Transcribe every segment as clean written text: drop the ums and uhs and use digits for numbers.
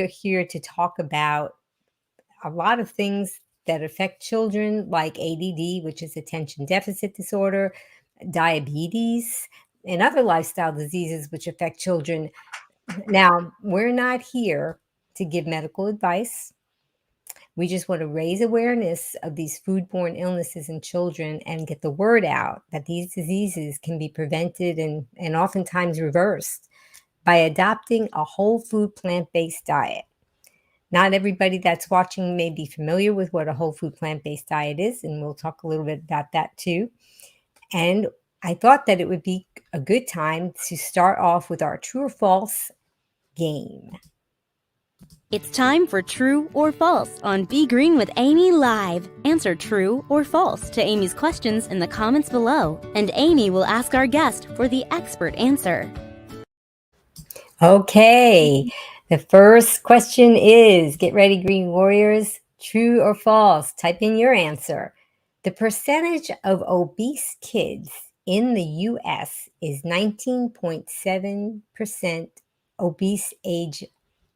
We're here to talk about a lot of things that affect children, like ADD, which is attention deficit disorder, diabetes, and other lifestyle diseases which affect children. Now, we're not here to give medical advice. We just want to raise awareness of these foodborne illnesses in children and get the word out that these diseases can be prevented and oftentimes reversed by adopting a whole food plant-based diet. Not everybody that's watching may be familiar with what a whole food plant-based diet is, and we'll talk a little bit about that too. And I thought that it would be a good time to start off with our true or false game. It's time for True or False on Be Green with Amy Live. Answer true or false to Amy's questions in the comments below, and Amy will ask our guest for the expert answer. Okay, the first question is, get ready, Green Warriors, true or false? Type in your answer. The percentage of obese kids in the U.S. is 19.7% obese age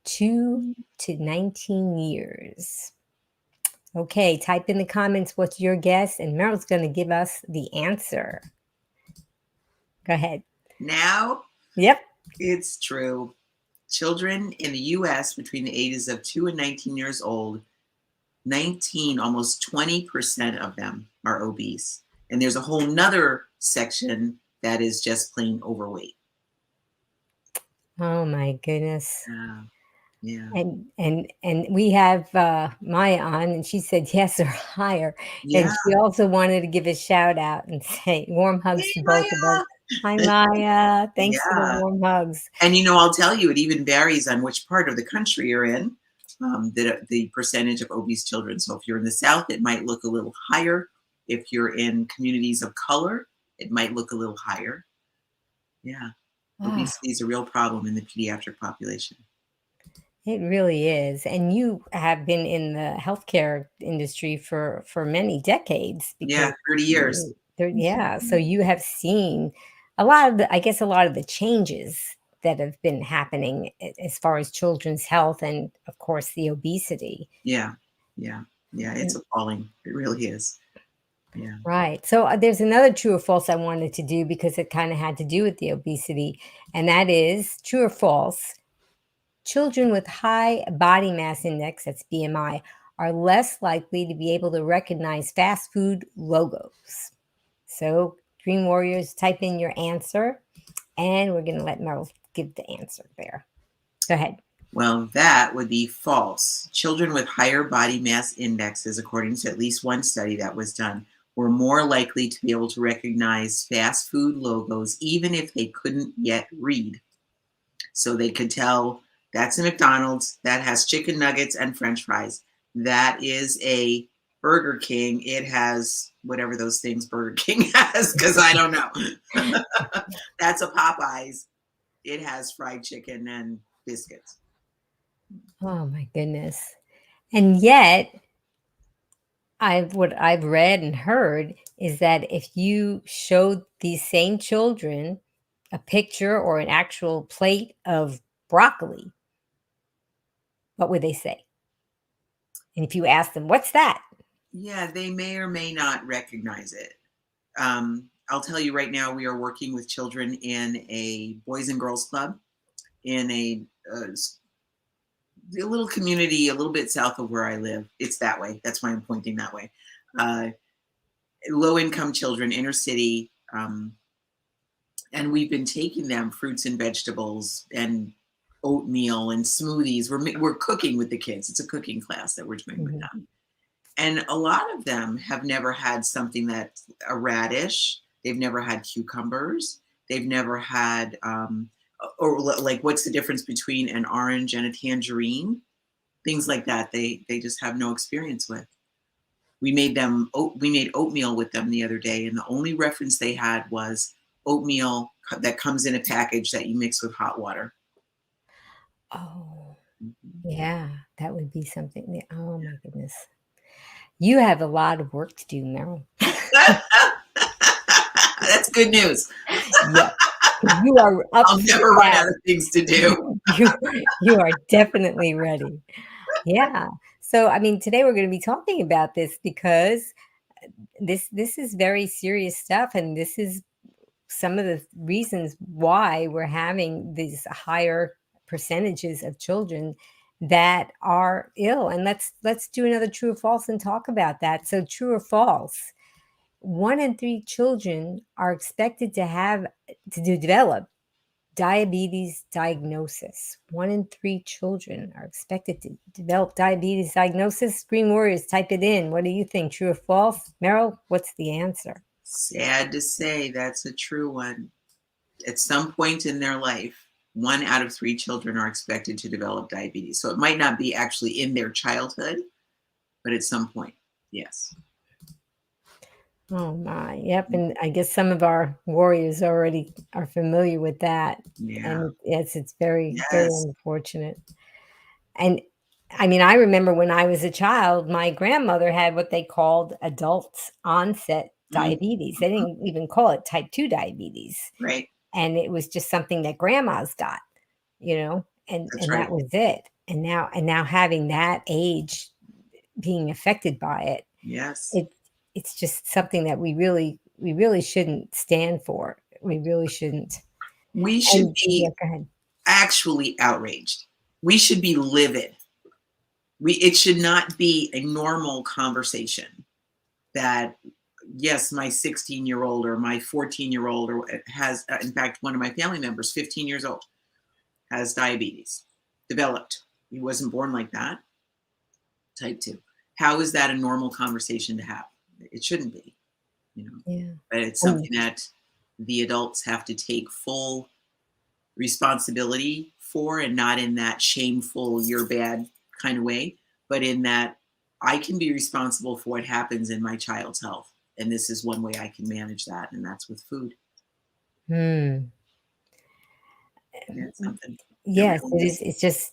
2 to 19 years. Okay, type in the comments what's your guess, and Meryl's going to give us the answer. Go ahead. Now? Yep. It's true. Children in the U.S. between the ages of 2 and 19 years old, almost 20% of them are obese. And there's a whole nother section that is just plain overweight. Oh my goodness. Yeah. And we have Maya on, and she said yes or higher. Yeah. And she also wanted to give a shout out and say warm hugs to both of us. Hi, Maya. Thanks for the warm hugs. And I'll tell you, it even varies on which part of the country you're in, the percentage of obese children. So if you're in the South, it might look a little higher. If you're in communities of color, it might look a little higher. Yeah. Obesity is a real problem in the pediatric population. It really is. And you have been in the healthcare industry for many decades. Yeah, 30 years. Yeah. So you have seen a lot of the changes that have been happening as far as children's health and, of course, the obesity. Yeah. It's appalling. It really is. Yeah. Right. So there's another true or false I wanted to do because it kind of had to do with the obesity. And that is true or false. Children with high body mass index, that's BMI, are less likely to be able to recognize fast food logos. So, Green Warriors, type in your answer, and we're going to let Meryl give the answer there. Go ahead. Well, that would be false. Children with higher body mass indexes, according to at least one study that was done, were more likely to be able to recognize fast food logos, even if they couldn't yet read. So they could tell, that's a McDonald's, that has chicken nuggets and French fries. That is a Burger King. It has whatever those things Burger King has, because I don't know. That's a Popeyes. It has fried chicken and biscuits. Oh my goodness. And yet, what I've read and heard is that if you showed these same children a picture or an actual plate of broccoli, what would they say? And if you ask them, what's that? Yeah, they may or may not recognize it. I'll tell you right now, we are working with children in a Boys and Girls Club in a little community a little bit south of where I live. It's that way. That's why I'm pointing that way. Low-income children, inner city. And we've been taking them fruits and vegetables and oatmeal and smoothies. We're cooking with the kids. It's a cooking class that we're doing with them. And a lot of them have never had something that's a radish. They've never had cucumbers. They've never had, or like, what's the difference between an orange and a tangerine? Things like that. They just have no experience with. We made oatmeal with them the other day, and the only reference they had was oatmeal that comes in a package that you mix with hot water. Oh, yeah, that would be something. Oh my goodness. You have a lot of work to do, Meryl. That's good news. Yeah. You are up. I'll never run out of things to do. You you are definitely ready. Yeah. So, I mean, today we're gonna be talking about this because this is very serious stuff, and this is some of the reasons why we're having these higher percentages of children that are ill. And let's do another true or false and talk about that. So, true or false? 1 in 3 children are expected to develop diabetes diagnosis. 1 in 3 children are expected to develop diabetes diagnosis. Green Warriors, type it in. What do you think? True or false? Meryl, what's the answer? Sad to say, that's a true one. At some point in their life, 1 out of 3 children are expected to develop diabetes. So it might not be actually in their childhood, but at some point, yes. Oh my, yep. And I guess some of our warriors already are familiar with that. Yeah. And yes, it's very, very Yes. unfortunate. And I mean, I remember when I was a child, my grandmother had what they called adult onset Mhm. diabetes. They didn't even call it type 2 diabetes. Right. And it was just something that grandmas got, and That's and that right. was it. And now having that age being affected by it, Yes. it it's just something that we really shouldn't stand for. We really shouldn't. We should And yeah, be go ahead. actually outraged. We should be livid. It should not be a normal conversation that, yes, my 16-year-old or my 14-year-old or has, in fact, one of my family members, 15 years old, has diabetes, developed. He wasn't born like that, type 2. How is that a normal conversation to have? It shouldn't be, you know, Yeah. but it's And something that the adults have to take full responsibility for, and not in that shameful, you're bad kind of way, but in that I can be responsible for what happens in my child's health. And this is one way I can manage that, and that's with food. hmm. Yeah, it's something. It Yes, really it is. is. It's just,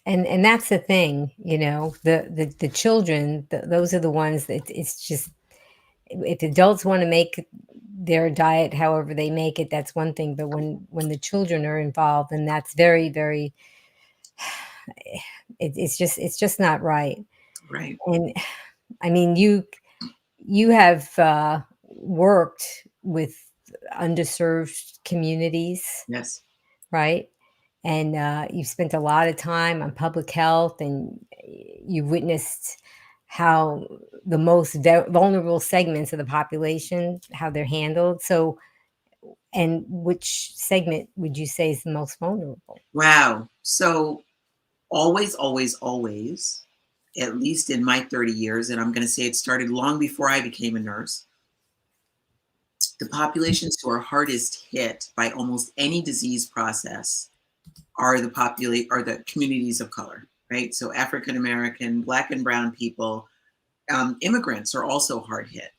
and that's the thing, the children, those are the ones that it's just, if adults want to make their diet however they make it, that's one thing. But when the children are involved, then that's very, very, it's just not right. Right. And I mean, you have worked with underserved communities, Yes. right? And you've spent a lot of time on public health, and you've witnessed how the most vulnerable segments of the population, how they're handled. So, and which segment would you say is the most vulnerable? Wow. So always, always, always, at least in my 30 years, and I'm going to say it started long before I became a nurse, the populations who are hardest hit by almost any disease process are the communities of color, right? So African American, Black and Brown people, immigrants are also hard hit.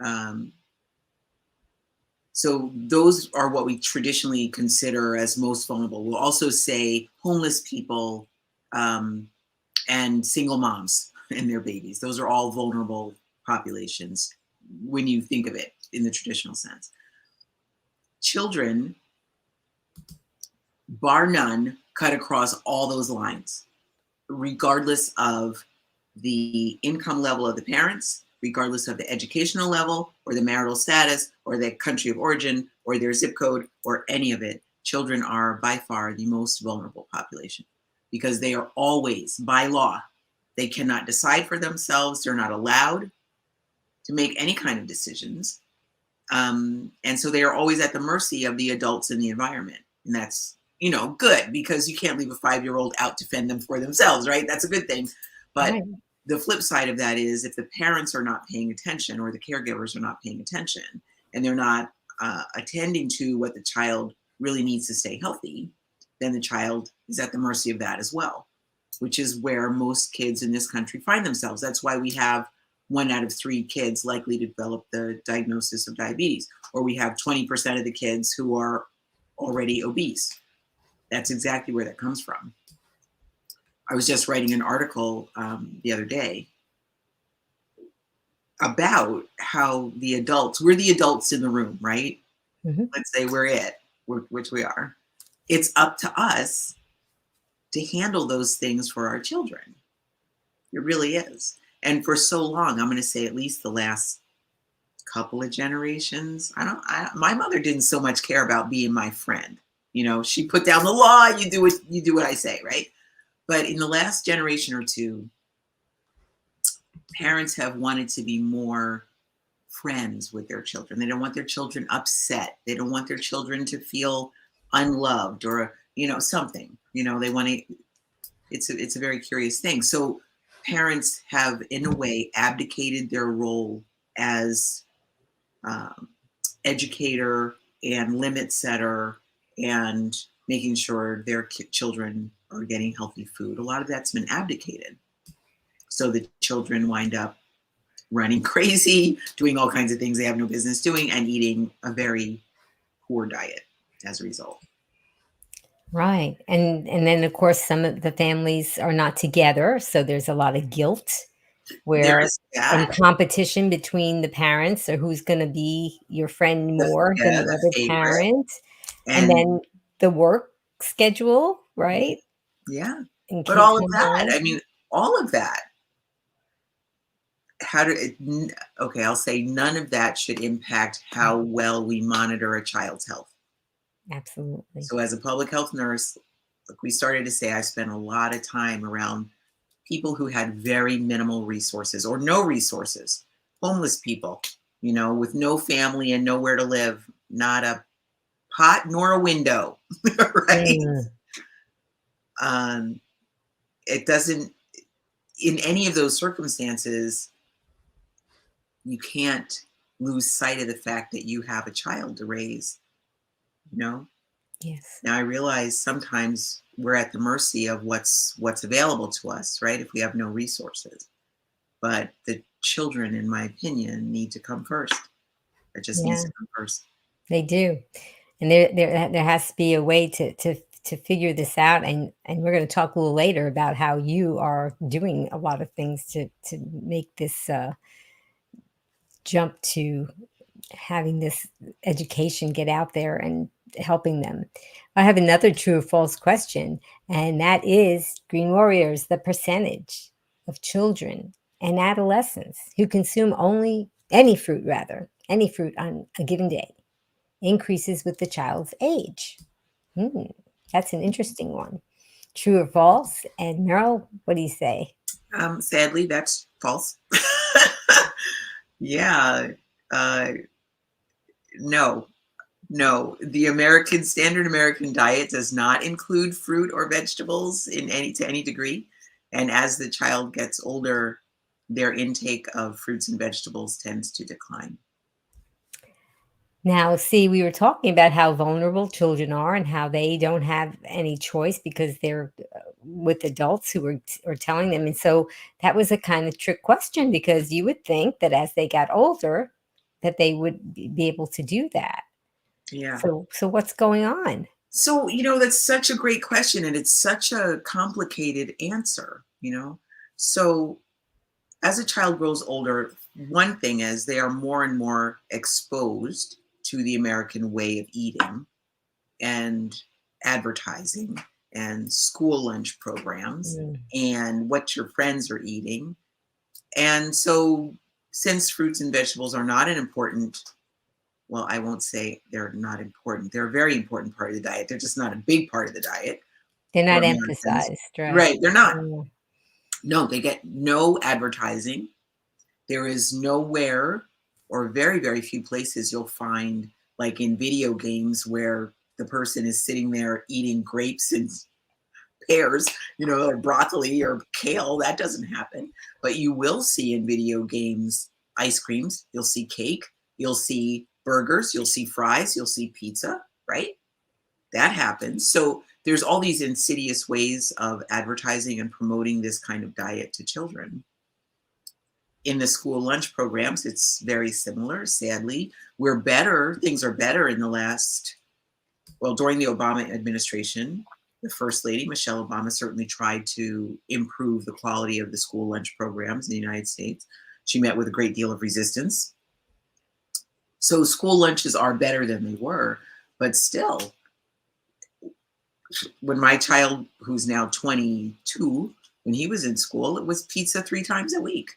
Um, so those are what we traditionally consider as most vulnerable. We'll also say homeless people, and single moms and their babies. Those are all vulnerable populations when you think of it in the traditional sense. Children, bar none, cut across all those lines, regardless of the income level of the parents, regardless of the educational level or the marital status or the country of origin or their zip code or any of it. Children are by far the most vulnerable population because they are always, by law, they cannot decide for themselves. They're not allowed to make any kind of decisions. And so they are always at the mercy of the adults in the environment. And that's, good, because you can't leave a 5-year-old out to fend them for themselves, right? That's a good thing. But Right. the flip side of that is if the parents are not paying attention or the caregivers are not paying attention and they're not attending to what the child really needs to stay healthy, then the child is at the mercy of that as well, which is where most kids in this country find themselves. That's why we have 1 out of 3 kids likely to develop the diagnosis of diabetes, or we have 20% of the kids who are already obese. That's exactly where that comes from. I was just writing an article the other day about how we're the adults in the room, right? Mhm. Let's say we're it, which we are. It's up to us to handle those things for our children. It really is. And for so long, I'm going to say at least the last couple of generations, my mother didn't so much care about being my friend. She put down the law, you do what I say, right? But in the last generation or two, parents have wanted to be more friends with their children. They don't want their children upset. They don't want their children to feel unloved or, something. They want to, it's a very curious thing. So parents have, in a way, abdicated their role as educator and limit setter and making sure their children are getting healthy food. A lot of that's been abdicated. So the children wind up running crazy, doing all kinds of things they have no business doing, and eating a very poor diet as a result. Right. And then of course some of the families are not together, so there's a lot of guilt There where is and that. competition between the parents or who's going to be your friend more than the The other favorite. parent. And And then the work schedule, right? yeah, And but kids all of come that, home. I mean, all of that, okay, I'll say none of that should impact how well we monitor a child's health. Absolutely. So as a public health nurse, like we started to say, I spent a lot of time around people who had very minimal resources or no resources, homeless people, with no family and nowhere to live, not a pot nor a window, right? Mm, Um, it doesn't, in any of those circumstances, you can't lose sight of the fact that you have a child to raise, you know? yes. Now I realize sometimes we're at the mercy of what's available to us, right? If we have no resources. But the children, in my opinion, need to come first. It just needs Yeah, to come first. they do. And there has to be a way to figure this out, and we're going to talk a little later about how you are doing a lot of things to make this jump to having this education get out there and helping them. I have another true or false question, and that is Green Warriors, the percentage of children and adolescents who consume only any fruit on a given day increases with the child's age. Hmm, that's an interesting one. True or false? And Meryl, what do you say? Sadly, that's false. Yeah. Uh, no, no. The standard American diet does not include fruit or vegetables to any degree. And as the child gets older, their intake of fruits and vegetables tends to decline. Now, see, we were talking about how vulnerable children are and how they don't have any choice because they're with adults who are telling them. And so that was a kind of trick question because you would think that as they got older, that they would be able to do that. Yeah. So what's going on? So, that's such a great question and it's such a complicated answer. So, as a child grows older, one thing is they are more and more exposed to the American way of eating and advertising and school lunch programs Mm, and what your friends are eating. And so, since fruits and vegetables are not an important, well, I won't say they're not important. They're a very important part of the diet. They're just not a big part of the diet they're for not Americans. emphasized, right? Right. They're not. Mm, No, they get no advertising. There is nowhere or very, very few places you'll find, like in video games, where the person is sitting there eating grapes and pears, or broccoli or kale. That doesn't happen. But you will see in video games ice creams, you'll see cake, you'll see burgers, you'll see fries, you'll see pizza, right? That happens. So there's all these insidious ways of advertising and promoting this kind of diet to children. In the school lunch programs, it's very similar. Sadly, things are better in the last, well, during the Obama administration. The First Lady, Michelle Obama, certainly tried to improve the quality of the school lunch programs in the United States. She met with a great deal of resistance. So school lunches are better than they were, but still, when my child, who's now 22, when he was in school, it was pizza 3 times a week.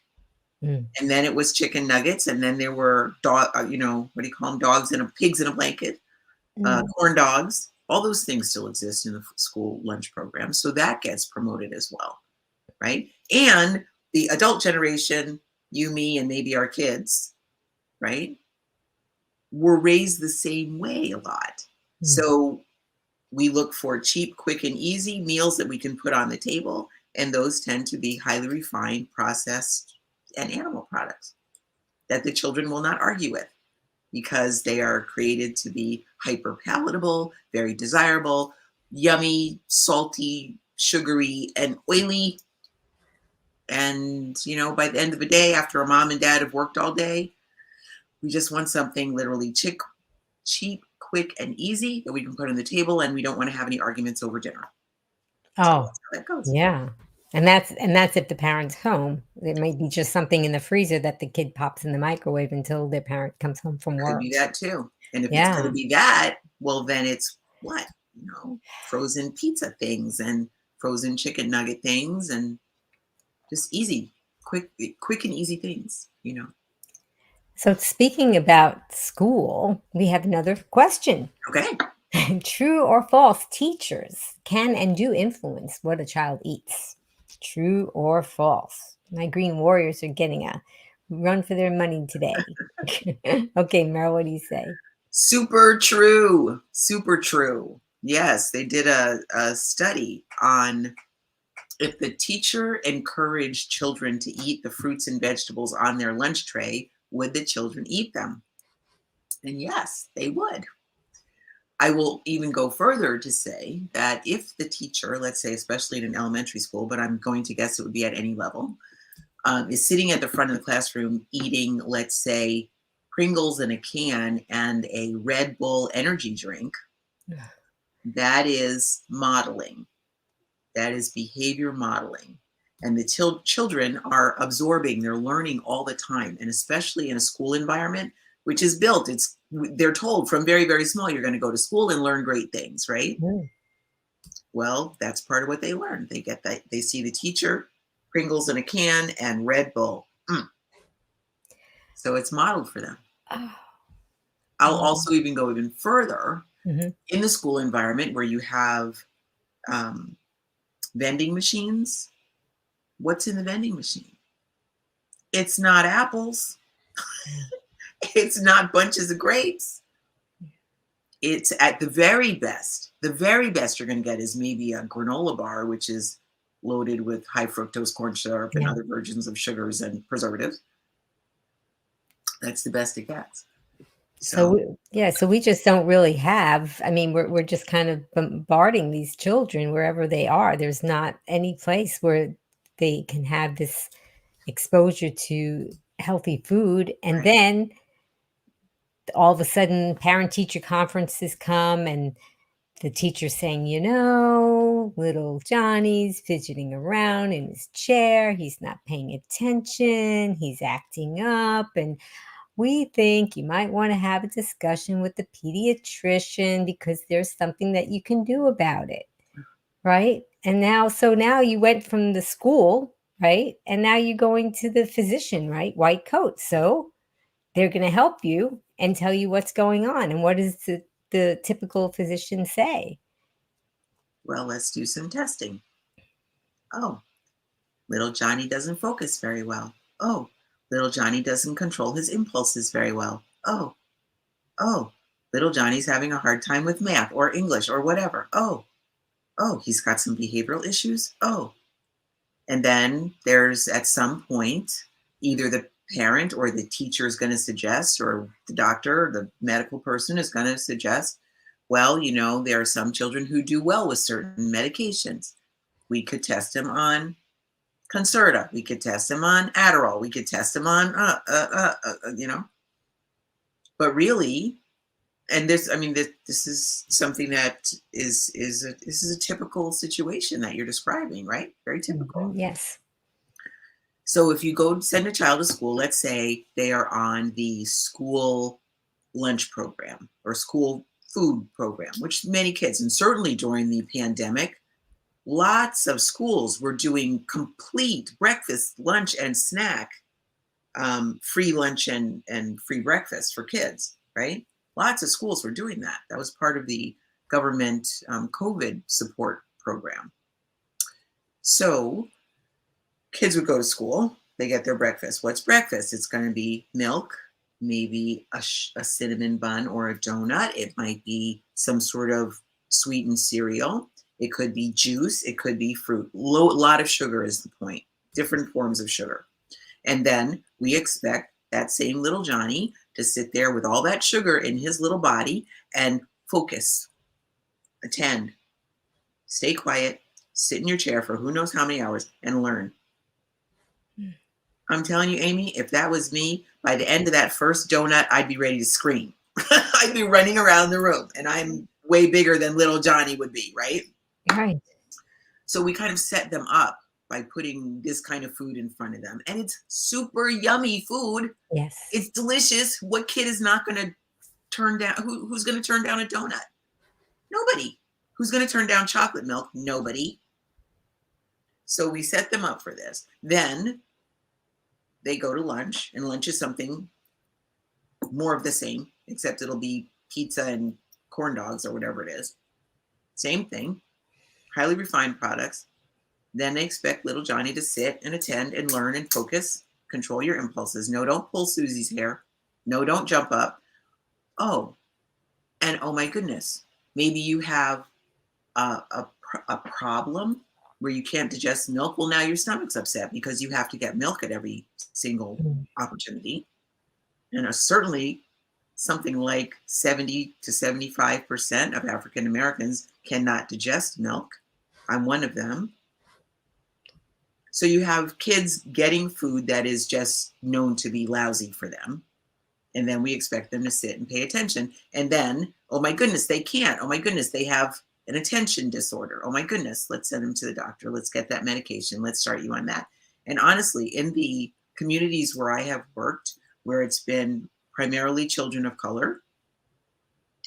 Mm. And then it was chicken nuggets. And then there were dog, what do you call them? Dogs and pigs in a blanket, Mm. corn dogs. All those things still exist in the school lunch program. So that gets promoted as well, right? And the adult generation, you, me, and maybe our kids, right, were raised the same way a lot. Mm. So we look for cheap, quick, and easy meals that we can put on the table. And those tend to be highly refined, processed, and animal products that the children will not argue with because they are created to be hyper palatable, very desirable, yummy, salty, sugary, and oily. And, by the end of the day, after a mom and dad have worked all day, we just want something literally cheap, quick, and easy that we can put on the table, and we don't want to have any arguments over dinner. So Oh, that's how that goes. yeah. And that's if the parent's home. It might be just something in the freezer that the kid pops in the microwave until their parent comes home from Could work. be that too. And if it's going to Yeah. be that, well, then it's what? Frozen pizza things and frozen chicken nugget things and just easy, quick and easy things. So speaking about school, we have another question. Okay. True or false, teachers can and do influence what a child eats. True or false? My green warriors are getting a run for their money today. Okay, Meryl, what do you say? Super true. Super true. Yes, they did a study on if the teacher encouraged children to eat the fruits and vegetables on their lunch tray, would the children eat them? And yes, they would. I will even go further to say that if the teacher, let's say, especially in an elementary school, but I'm going to guess it would be at any level, is sitting at the front of the classroom eating, let's say, Pringles in a can and a Red Bull energy drink, that is modeling. That is behavior modeling. And the children are absorbing, they're learning all the time. And especially in a school environment, which is built, they're told from very, very small, you're going to go to school and learn great things, right? Mm. Well, that's part of what they learn. They get that, they see the teacher, Pringles in a can, and Red Bull. So it's modeled for them. Oh. I'll also even go even further Mhm. in the school environment where you have vending machines. What's in the vending machine? It's not apples. It's not bunches of grapes. It's at the very best you're going to get is maybe a granola bar, which is loaded with high fructose corn syrup and Yeah. other versions of sugars and preservatives. That's the best it gets. So we just don't really have. I mean, we're just kind of bombarding these children wherever they are. There's not any place where they can have this exposure to healthy food, and Right. then all of a sudden, parent-teacher conferences come, and the teacher's saying, little Johnny's fidgeting around in his chair. He's not paying attention. He's acting up, and we think you might want to have a discussion with the pediatrician because there's something that you can do about it, right? And now you went from the school, right? And now you're going to the physician, right? White coat. So they're going to help you and tell you what's going on. And what does the typical physician say? Well, let's do some testing. Oh, little Johnny doesn't focus very well. Oh, little Johnny doesn't control his impulses very well. Oh, little Johnny's having a hard time with math or English or whatever. Oh, he's got some behavioral issues. Oh, and then there's at some point, either the parent or the teacher is going to suggest, or the doctor or the medical person is going to suggest, well, there are some children who do well with certain medications. We could test them on Concerta. We could test them on Adderall. We could test them on, But really, and this is something that is a typical situation that you're describing, right? Very typical. Yes. So if you go send a child to school, let's say they are on the school lunch program or school food program, which many kids, and certainly during the pandemic, lots of schools were doing complete breakfast, lunch, and snack, free lunch and free breakfast for kids, right? Lots of schools were doing that. That was part of the government COVID support program. So kids would go to school, they get their breakfast. What's breakfast? It's going to be milk, maybe a cinnamon bun or a donut. It might be some sort of sweetened cereal. It could be juice. It could be fruit. A lot of sugar is the point, different forms of sugar. And then we expect that same little Johnny to sit there with all that sugar in his little body and focus, attend, stay quiet, sit in your chair for who knows how many hours and learn. I'm telling you, Amy, if that was me, by the end of that first donut, I'd be ready to scream. I'd be running around the room, and I'm way bigger than little Johnny would be, right? Right. So we kind of set them up by putting this kind of food in front of them. And it's super yummy food. Yes. It's delicious. What kid is not going to turn down? Who's going to turn down a donut? Nobody. Who's going to turn down chocolate milk? Nobody. So we set them up for this. Then they go to lunch, and lunch is something more of the same, except it'll be pizza and corn dogs or whatever it is. Same thing, highly refined products. Then they expect little Johnny to sit and attend and learn and focus, control your impulses. No, don't pull Susie's hair. No, don't jump up. Oh, and oh my goodness, maybe you have a problem where you can't digest milk. Well, now your stomach's upset because you have to get milk at every single opportunity. And certainly something like 70 to 75% of African Americans cannot digest milk. I'm one of them. So you have kids getting food that is just known to be lousy for them. And then we expect them to sit and pay attention. And then, oh my goodness, they can't. Oh my goodness, they have an attention disorder. Oh my goodness, let's send them to the doctor. Let's get that medication. Let's start you on that. And honestly, in the communities where I have worked, where it's been primarily children of color,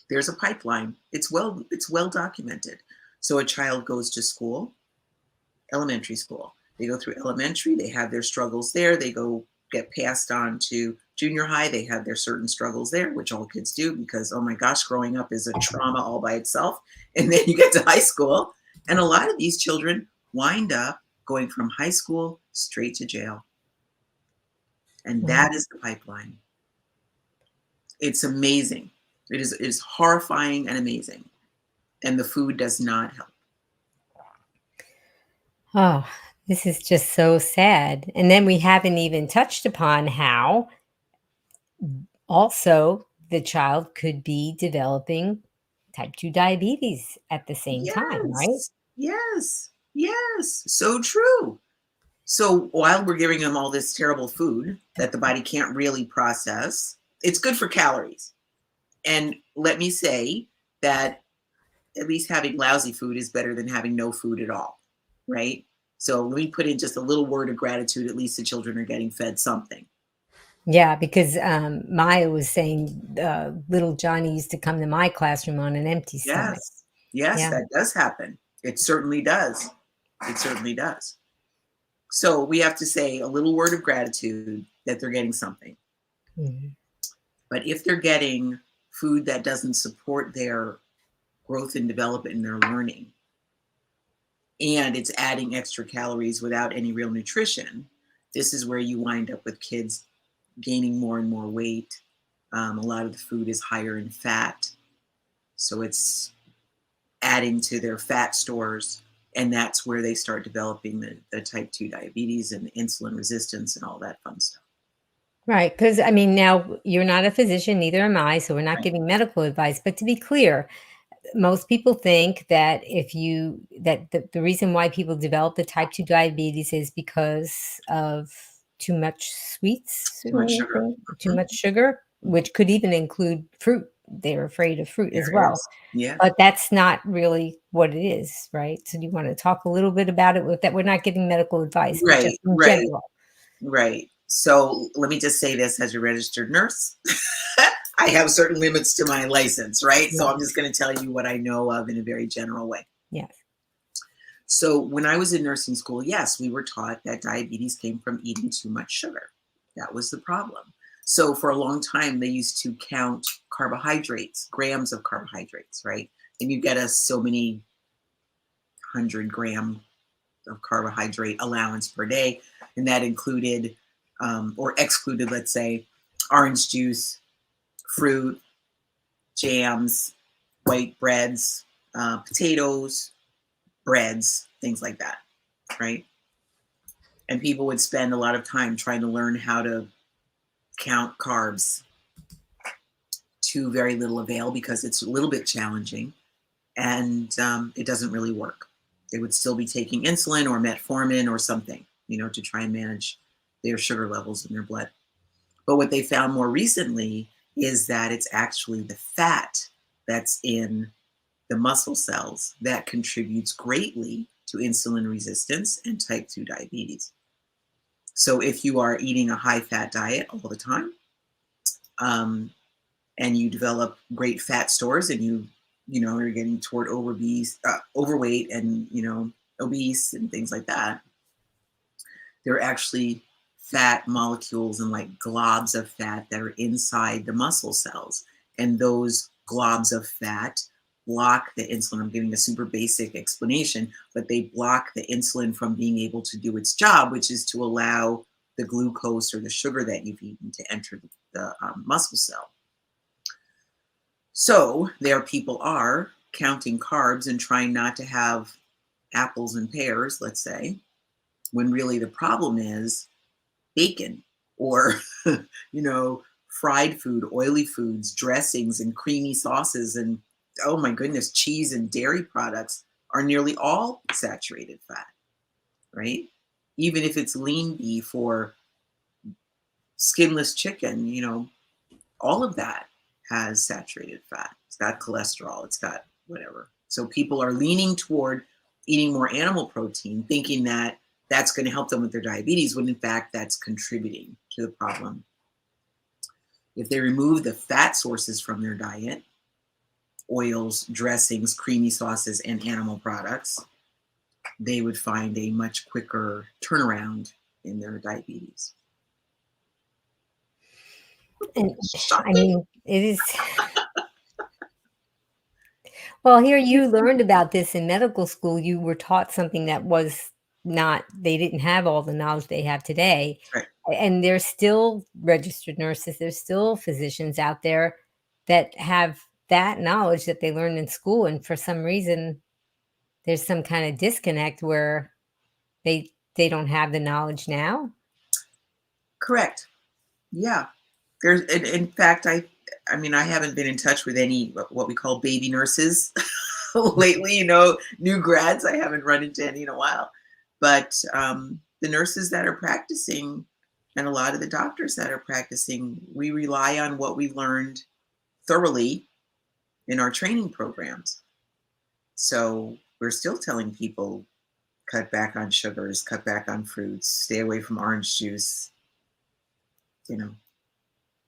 there's a pipeline. It's well documented. So a child goes to school, elementary school. They go through elementary, they have their struggles there. They get passed on to junior high. They have their certain struggles there, which all kids do because, oh my gosh, growing up is a trauma all by itself. And then you get to high school. And a lot of these children wind up going from high school straight to jail. And that is the pipeline. It's amazing. It is horrifying and amazing. And the food does not help. Oh, this is just so sad. And then we haven't even touched upon how also the child could be developing type 2 diabetes at the same time, right? Yes. So true. So while we're giving them all this terrible food that the body can't really process, it's good for calories. And let me say that at least having lousy food is better than having no food at all, right? So let me put in just a little word of gratitude. At least the children are getting fed something. Yeah, because Maya was saying little Johnny used to come to my classroom on an empty stomach. Yes, Yeah. that does happen. It certainly does. It certainly does. So we have to say a little word of gratitude that they're getting something. Mm-hmm. But if they're getting food that doesn't support their growth and development and their learning, and it's adding extra calories without any real nutrition, this is where you wind up with kids gaining more and more weight. A lot of the food is higher in fat. So it's adding to their fat stores. And that's where they start developing the type 2 diabetes and insulin resistance and all that fun stuff. Right. Because, I mean, now you're not a physician, neither am I. So we're not Right. giving medical advice. But to be clear, most people think that the reason why people develop the type 2 diabetes is because of too much sweets, Too much sugar. too much sugar, which could even include fruit. They're afraid of fruit as well. Yeah. But that's not really what it is, right? So do you want to talk a little bit about it with that? We're not giving medical advice, but just in general. Right. So let me just say this as a registered nurse. I have certain limits to my license, right? So Yeah. I'm just going to tell you what I know of in a very general way. Yes. So when I was in nursing school, yes, we were taught that diabetes came from eating too much sugar. That was the problem. So for a long time, they used to count carbohydrates, grams of carbohydrates, right? And you get us so many 100-gram of carbohydrate allowance per day. And that included or excluded, let's say, orange juice, fruit, jams, white breads, potatoes, breads, things like that, right? And people would spend a lot of time trying to learn how to count carbs to very little avail because it's a little bit challenging and it doesn't really work. They would still be taking insulin or metformin or something, to try and manage their sugar levels in their blood. But what they found more recently is that it's actually the fat that's in the muscle cells that contributes greatly to insulin resistance and type 2 diabetes. So if you are eating a high fat diet all the time, and you develop great fat stores and you're getting toward overweight and, obese and things like that, they're actually fat molecules and like globs of fat that are inside the muscle cells. And those globs of fat block the insulin. I'm giving a super basic explanation, but they block the insulin from being able to do its job, which is to allow the glucose or the sugar that you've eaten to enter the muscle cell. So there people are counting carbs and trying not to have apples and pears, let's say, when really the problem is bacon or, fried food, oily foods, dressings and creamy sauces and, oh my goodness, cheese and dairy products are nearly all saturated fat, right? Even if it's lean beef or skinless chicken, all of that has saturated fat. It's got cholesterol, it's got whatever. So people are leaning toward eating more animal protein, thinking that that's going to help them with their diabetes, when in fact that's contributing to the problem. If they remove the fat sources from their diet, oils, dressings, creamy sauces, and animal products, they would find a much quicker turnaround in their diabetes. And I Shocking. mean, it is. Well, here you learned about this in medical school. You were taught something that was not, they didn't have all the knowledge they have today. Right. And there's still registered nurses, there's still physicians out there that have that knowledge that they learned in school. And for some reason, there's some kind of disconnect where they don't have the knowledge now. Correct. Yeah. There's, in fact, I mean, I haven't been in touch with any what we call baby nurses lately, new grads. I haven't run into any in a while. But the nurses that are practicing and a lot of the doctors that are practicing, we rely on what we learned thoroughly in our training programs. So we're still telling people, cut back on sugars, cut back on fruits, stay away from orange juice,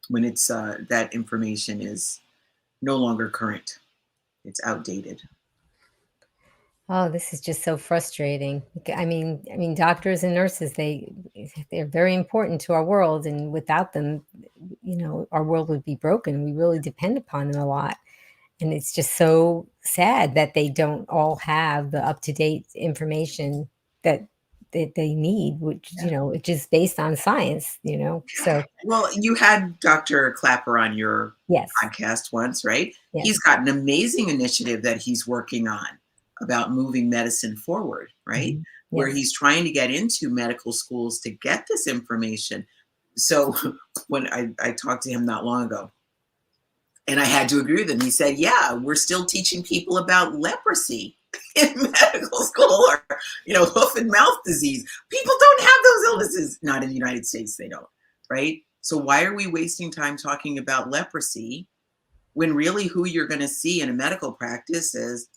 when it's that information is no longer current. It's outdated. Oh, this is just so frustrating. I mean, doctors and nurses, they're very important to our world, and without them, our world would be broken. We really depend upon them a lot. And it's just so sad that they don't all have the up-to-date information that they need, which, it's just based on science. So, Well, you had Dr. Clapper on your yes. podcast once, right? Yes. He's got an amazing initiative that he's working on about moving medicine forward, right? Mhm. Where Yes. he's trying to get into medical schools to get this information. So when I talked to him not long ago, and I had to agree with him, he said, yeah, we're still teaching people about leprosy in medical school, or, hoof and mouth disease. People don't have those illnesses. Not in the United States, they don't, right? So why are we wasting time talking about leprosy when really who you're going to see in a medical practice is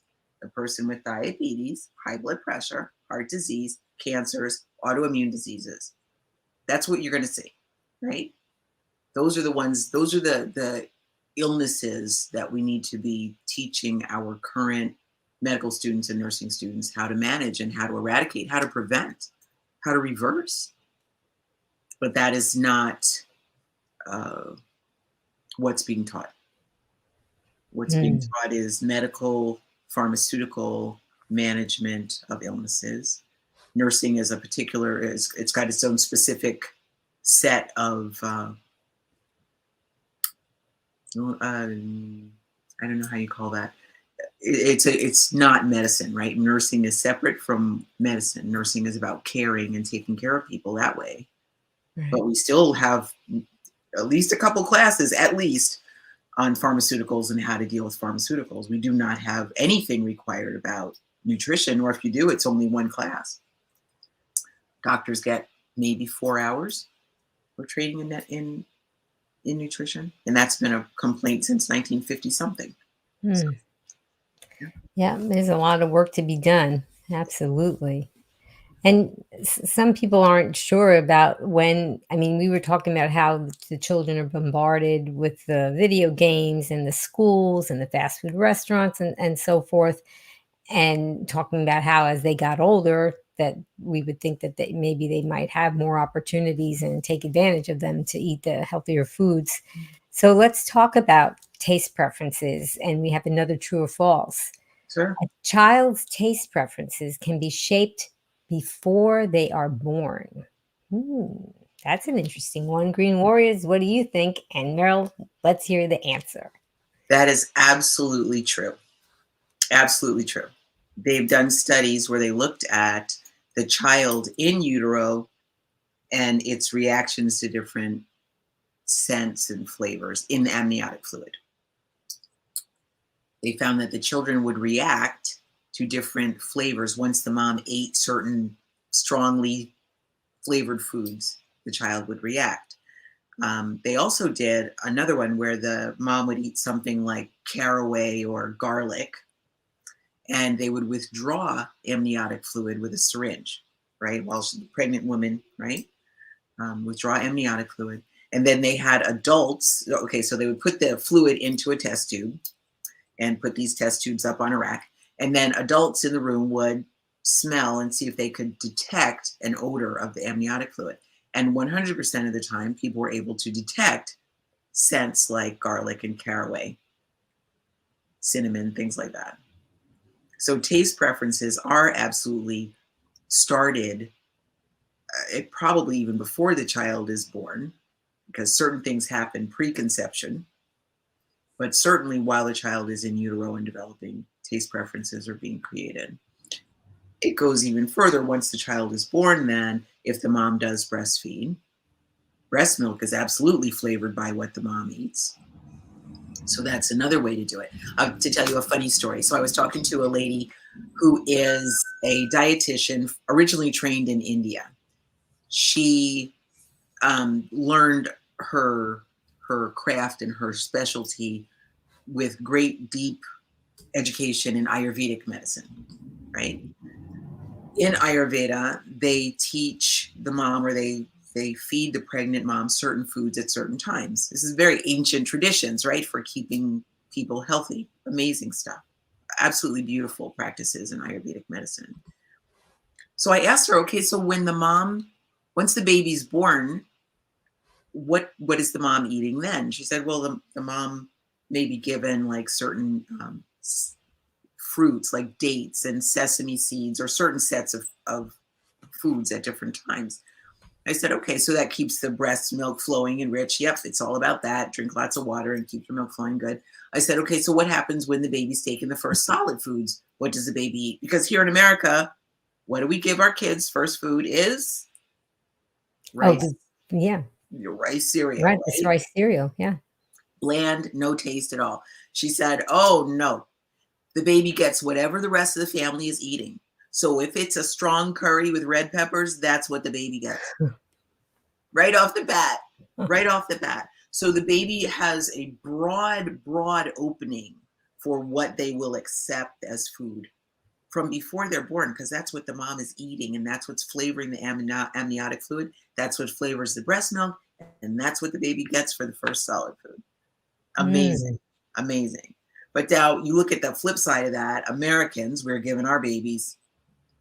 a person with diabetes, high blood pressure, heart disease, cancers, autoimmune diseases? That's what you're going to see, right? Those are the ones, those are the illnesses that we need to be teaching our current medical students and nursing students how to manage and how to eradicate, how to prevent, how to reverse. But that is not what's being taught. What's being Mm. taught is medical, pharmaceutical management of illnesses. Nursing is a particular, it's got its own specific set of, I don't know how you call that. It's not medicine, right? Nursing is separate from medicine. Nursing is about caring and taking care of people that way. Right. But we still have at least a couple classes, at least, on pharmaceuticals and how to deal with pharmaceuticals. We do not have anything required about nutrition, or if you do, it's only one class. Doctors get maybe 4 hours for training in nutrition, and that's been a complaint since 1950 something. So, Mm. yeah. Yeah, there's a lot of work to be done. Absolutely. And some people aren't sure about when, I mean, we were talking about how the children are bombarded with the video games and the schools and the fast food restaurants and so forth. And talking about how as they got older, that we would think that maybe they might have more opportunities and take advantage of them to eat the healthier foods. So let's talk about taste preferences. And we have another true or false. Sure. A child's taste preferences can be shaped before they are born. Hmm, that's an interesting one. Green Warriors, what do you think? And Meryl, let's hear the answer. That is absolutely true. Absolutely true. They've done studies where they looked at the child in utero and its reactions to different scents and flavors in the amniotic fluid. They found that the children would react to different flavors once the mom ate certain strongly flavored foods. The child would react. They also did another one where the mom would eat something like caraway or garlic, and they would withdraw amniotic fluid with a syringe, right? While she's a pregnant woman, right? Withdraw amniotic fluid. And then they had adults. Okay, so they would put the fluid into a test tube and put these test tubes up on a rack. And then adults in the room would smell and see if they could detect an odor of the amniotic fluid. And 100% of the time, people were able to detect scents like garlic and caraway, cinnamon, things like that. So taste preferences are absolutely started, it probably even before the child is born, because certain things happen preconception. But certainly while the child is in utero and developing, taste preferences are being created. It goes even further once the child is born, then, if the mom does breastfeed. Breast milk is absolutely flavored by what the mom eats. So that's another way to do it. To tell you a funny story. So I was talking to a lady who is a dietitian, originally trained in India. She learned her craft and her specialty with great deep education in Ayurvedic medicine, right? In Ayurveda, they teach the mom, or they feed the pregnant mom certain foods at certain times. This is very ancient traditions, right? For keeping people healthy. Amazing stuff. Absolutely beautiful practices in Ayurvedic medicine. So I asked her, okay, so once the baby's born, what is the mom eating then? She said, well, the mom may be given like certain fruits like dates and sesame seeds, or certain sets of foods at different times. I said, okay, so that keeps the breast milk flowing and rich. Yep, it's all about that. Drink lots of water and keep your milk flowing good. I said, okay, so what happens when the baby's taking the first solid foods? What does the baby eat? Because here in America, what do we give our kids? First food is Oh, rice. yeah, Your rice cereal, right. This right? rice cereal. Yeah. Bland, no taste at all. She said, oh no, the baby gets whatever the rest of the family is eating. So if it's a strong curry with red peppers, that's what the baby gets. Right off the bat, right off the bat. So the baby has a broad opening for what they will accept as food from before they're born, because that's what the mom is eating, and that's what's flavoring the amniotic fluid. That's what flavors the breast milk, and that's what the baby gets for the first solid food. Amazing. Amazing. But now you look at the flip side of that, Americans, we're giving our babies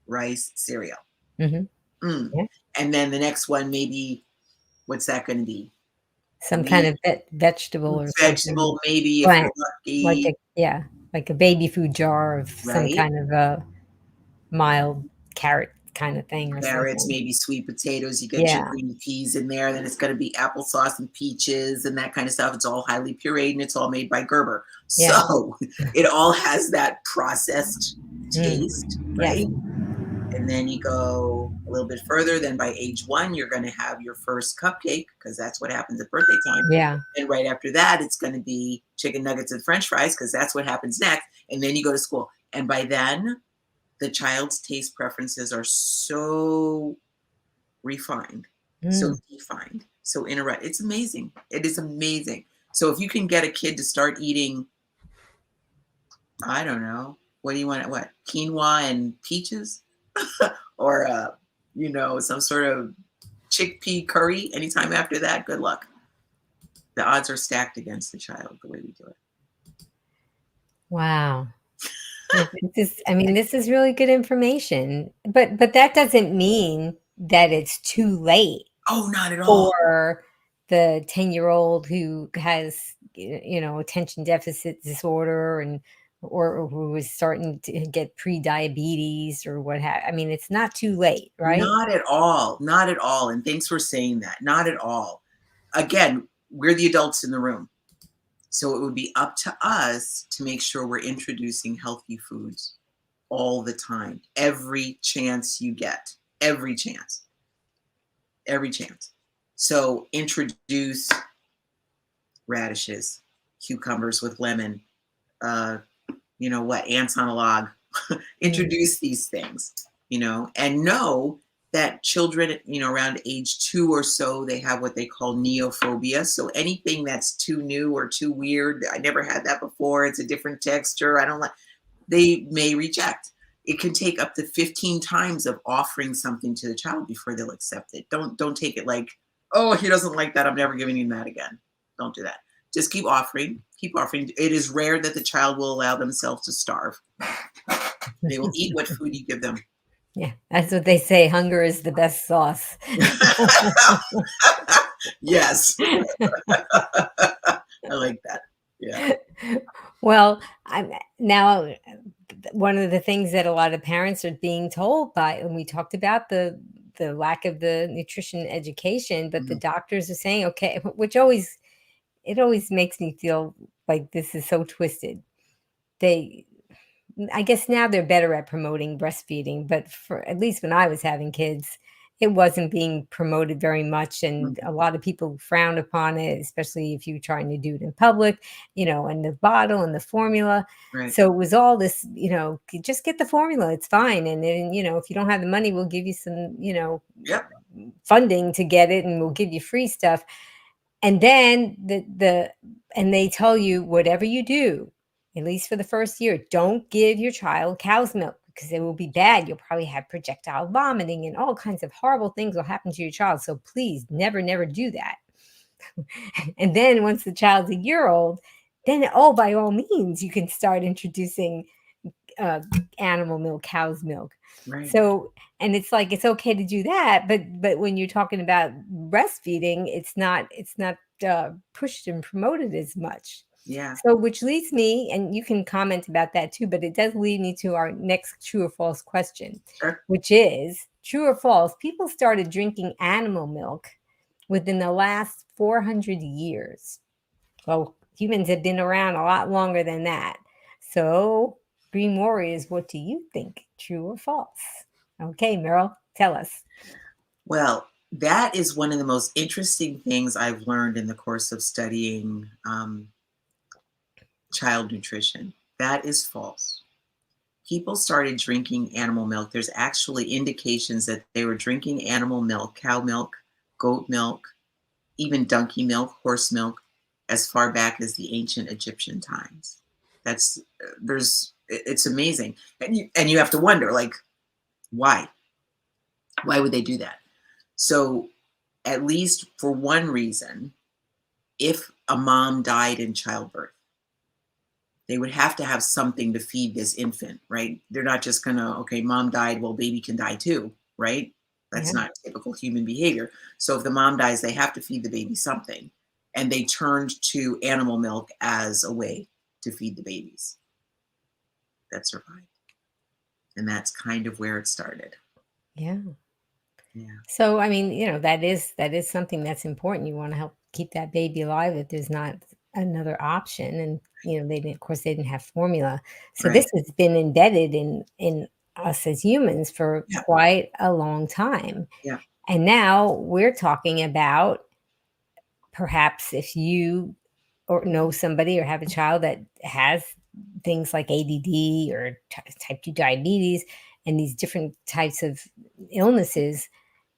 rice cereal. Mm-hmm. Mm. Yeah. And then the next one, maybe, what's that going to be? Some kind Maybe of vegetable or something. vegetable, maybe if Plant, you're lucky, like a baby food jar of some right? kind of a mild carrot kind of thing or Carrots, something. maybe sweet potatoes. You get your Yeah, green peas in there. Then it's going to be applesauce and peaches and that kind of stuff. It's all highly pureed and it's all made by Gerber. yeah. So it all has that processed Mm, taste, yes. right? And then you go a little bit further. Then by age 1, you're going to have your first cupcake because that's what happens at birthday time. Yeah. And right after that, it's going to be chicken nuggets and French fries because that's what happens next. And then you go to school. And by then, the child's taste preferences are so refined, so Mm, defined, so interact. It's amazing. It is amazing. So if you can get a kid to start eating, I don't know, what do you want? What, quinoa and peaches, or some sort of chickpea curry? Anytime after that, good luck. The odds are stacked against the child the way we do it. wow. This is really good information, but that doesn't mean that it's too late Oh, not at all. for the 10-year-old who has, attention deficit disorder or who is starting to get pre-diabetes or what have. It's not too late, right? Not at all. Not at all. And thanks for saying that. Not at all. Again, we're the adults in the room. So it would be up to us to make sure we're introducing healthy foods all the time. Every chance you get. Every chance. Every chance. So introduce radishes, cucumbers with lemon, ants on a log. Introduce these things, and know that children, around age 2 or so, they have what they call neophobia. So anything that's too new or too weird, I never had that before, it's a different texture, I don't like, they may reject. It can take up to 15 times of offering something to the child before they'll accept it. Don't take it like, oh, he doesn't like that, I'm never giving him that again. Don't do that. Just keep offering. Keep offering. It is rare that the child will allow themselves to starve. They will eat what food you give them. Yeah, that's what they say. Hunger is the best sauce. Yes. I like that. Yeah. Well, I'm now one of the things that a lot of parents are being told by, and we talked about the lack of the nutrition education, but the Mhm. doctors are saying, okay, which always makes me feel like this is so twisted. They I guess now they're better at promoting breastfeeding, but for at least when I was having kids, it wasn't being promoted very much, and a Mhm. lot of people frowned upon it, especially if you're trying to do it in public, and the bottle and the formula. Right. So it was all this, just get the formula, it's fine. And then, if you don't have the money, we'll give you some, Yep. funding to get it, and we'll give you free stuff. And then and they tell you whatever you do, at least for the first year, don't give your child cow's milk because it will be bad. You'll probably have projectile vomiting and all kinds of horrible things will happen to your child. So please never, never do that. And then once the child's a year old, then by all means, you can start introducing uh, animal milk, cow's milk. Right. So, and it's like it's okay to do that, but when you're talking about breastfeeding, it's not pushed and promoted as much. Yeah. So, which leads me, and you can comment about that too, but it does lead me to our next true or false question, Sure. which is true or false. People started drinking animal milk within the last 400 years. Well, humans have been around a lot longer than that. So, Green Warriors, what do you think? True or false? Okay, Meryl, tell us. Well, that is one of the most interesting things I've learned in the course of studying child nutrition. That is false. People started drinking animal milk. There's actually indications that they were drinking animal milk, cow milk, goat milk, even donkey milk, horse milk, as far back as the ancient Egyptian times. That's it's amazing, and you have to wonder, like, why? Why would they do that? So, at least for one reason, if a mom died in childbirth. They would have to have something to feed this infant, right? They're not just gonna, okay, mom died, well, baby can die too, right? Yeah. That's not typical human behavior. So if the mom dies, they have to feed the baby something. And they turned to animal milk as a way to feed the babies that survived. And that's kind of where it started. Yeah. Yeah. So, I mean, that is something that's important. You want to help keep that baby alive if there's not another option. And they didn't, of course, they didn't have formula. So this Right. has been embedded in us as humans for Yeah. quite a long time. Yeah. And now we're talking about perhaps if you or know somebody or have a child that has things like ADD or type 2 diabetes and these different types of illnesses,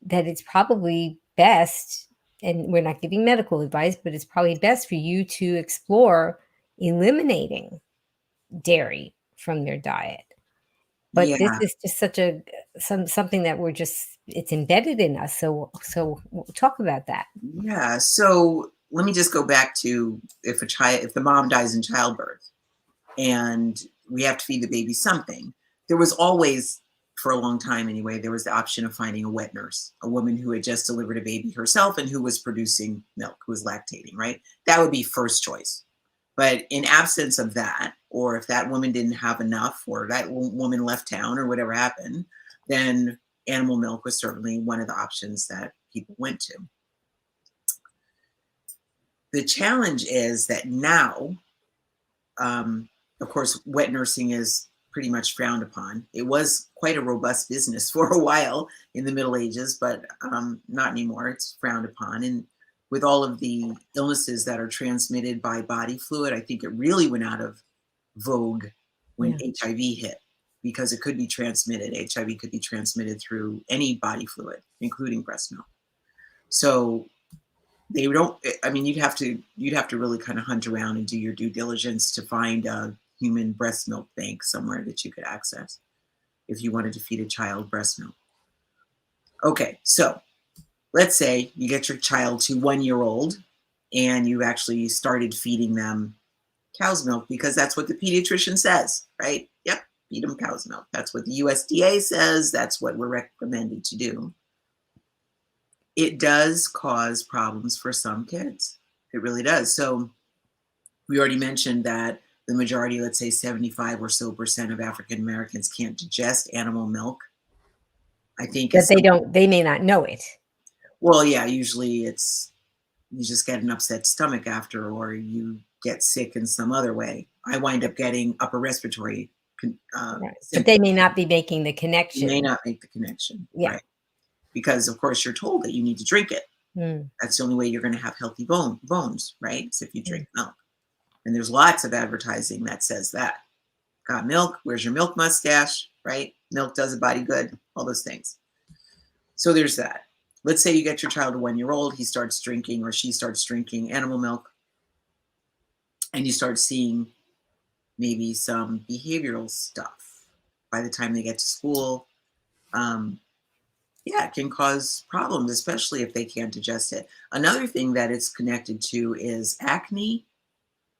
that it's probably best, and we're not giving medical advice, but it's probably best for you to explore eliminating dairy from their diet. But this Yeah. is just such a something that it's embedded in us. So we'll talk about that. Yeah. So let me just go back to if the mom dies in childbirth and we have to feed the baby something, there was always, for a long time anyway, there was the option of finding a wet nurse, a woman who had just delivered a baby herself and who was producing milk, who was lactating, right? That would be first choice. But in absence of that, or if that woman didn't have enough, or that woman left town, or whatever happened, then animal milk was certainly one of the options that people went to. The challenge is that now, um, of course, wet nursing is pretty much frowned upon. It was quite a robust business for a while in the Middle Ages, but not anymore. It's frowned upon. And with all of the illnesses that are transmitted by body fluid, I think it really went out of vogue when Yeah. HIV hit because it could be transmitted. HIV could be transmitted through any body fluid, including breast milk. So they don't, I mean, you'd have to really kind of hunt around and do your due diligence to find a human breast milk bank somewhere that you could access if you wanted to feed a child breast milk. Okay, so let's say you get your child to 1 year old and you actually started feeding them cow's milk because that's what the pediatrician says, right? Yep, feed them cow's milk. That's what the USDA says. That's what we're recommended to do. It does cause problems for some kids. It really does. So we already mentioned that the majority, let's say 75 or so percent of African Americans can't digest animal milk. I think That it's they may not know it. well, yeah, usually it's you just get an upset stomach after, or you get sick in some other way. I wind up getting upper respiratory Right. But they symptoms. may not be making the You may connection. not make the connection, Yeah. right? Because of course you're told that you need to drink it. Mm, That's the only way you're going to have healthy bones, right? Is if you mm. drink milk. And there's lots of advertising that says that. Got milk? Where's your milk mustache? Right? Milk does a body good. All those things. So there's that. Let's say you get your child to 1 year old. He starts drinking or she starts drinking animal milk, and you start seeing maybe some behavioral stuff by the time they get to school. Um, yeah, it can cause problems, especially if they can't digest it. Another thing that it's connected to is acne,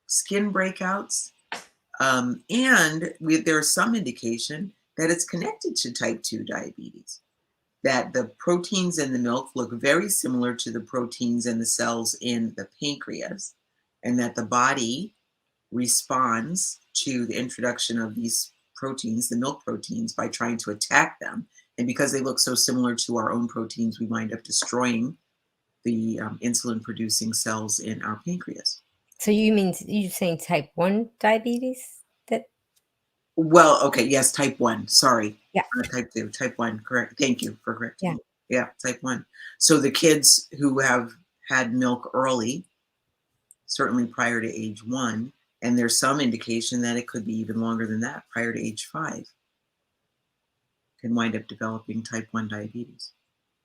skin breakouts, and there's some indication that it's connected to type 2 diabetes, that the proteins in the milk look very similar to the proteins in the cells in the pancreas, and that the body responds to the introduction of these proteins, the milk proteins, by trying to attack them. And because they look so similar to our own proteins, we wind up destroying the insulin producing cells in our pancreas. So you saying type 1 diabetes? That Well, okay, yes, type 1. Sorry. Yeah. Not type 2, type 1. Correct. Thank you for correcting Yeah. me. Yeah, type 1. So the kids who have had milk early, certainly prior to age 1, and there's some indication that it could be even longer than that, prior to age 5, can wind up developing type 1 diabetes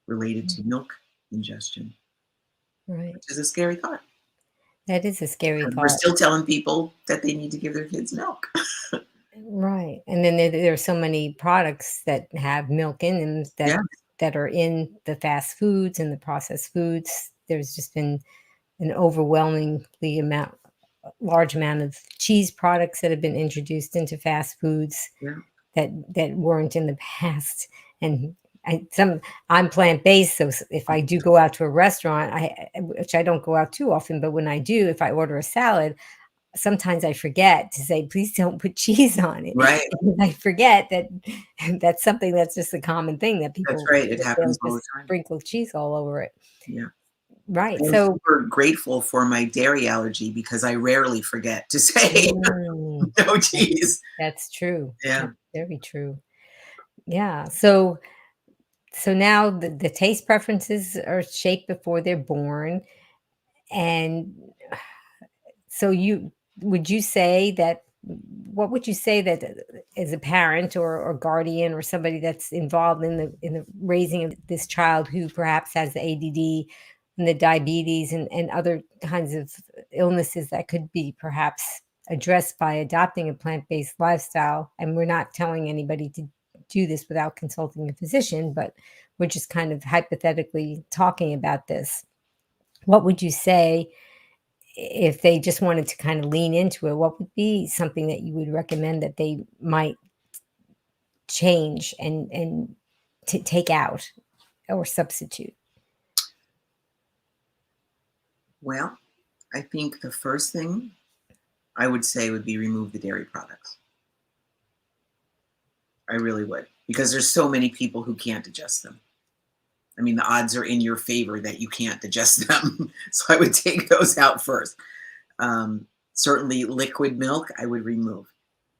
related to milk ingestion, Right. which is a scary thought. That is a scary And we're thought. still telling people that they need to give their kids milk. Right. And then there are so many products that have milk in them Yeah. that are in the fast foods and the processed foods. There's just been an overwhelmingly large amount of cheese products that have been introduced into fast foods Yeah. that weren't in the past. And I'm plant-based, so if I do go out to a restaurant, which I don't go out too often, but when I do, if I order a salad, sometimes I forget to say, "Please don't put cheese on it." Right. Because I forget that that's something that's just a common thing that That's people right. It they'll happens all the just time. sprinkle cheese all over it. Yeah. Right, I'm so super grateful for my dairy allergy because I rarely forget to say mm, no that cheese. that's true. Yeah. That's very true. Yeah, so now the taste preferences are shaped before they're born, and so would you say that what would you say that as a parent or guardian or somebody that's involved in the raising of this child who perhaps has the ADD and the diabetes and other kinds of illnesses that could be perhaps addressed by adopting a plant-based lifestyle, and we're not telling anybody to do this without consulting a physician, but we're just kind of hypothetically talking about this. What would you say if they just wanted to kind of lean into it? What would be something that you would recommend that they might change and to take out or substitute? Well, I think the first thing I would say would be remove the dairy products. I really would, because there's so many people who can't digest them. I mean, the odds are in your favor that you can't digest them. So I would take those out first. Certainly, liquid milk, I would remove,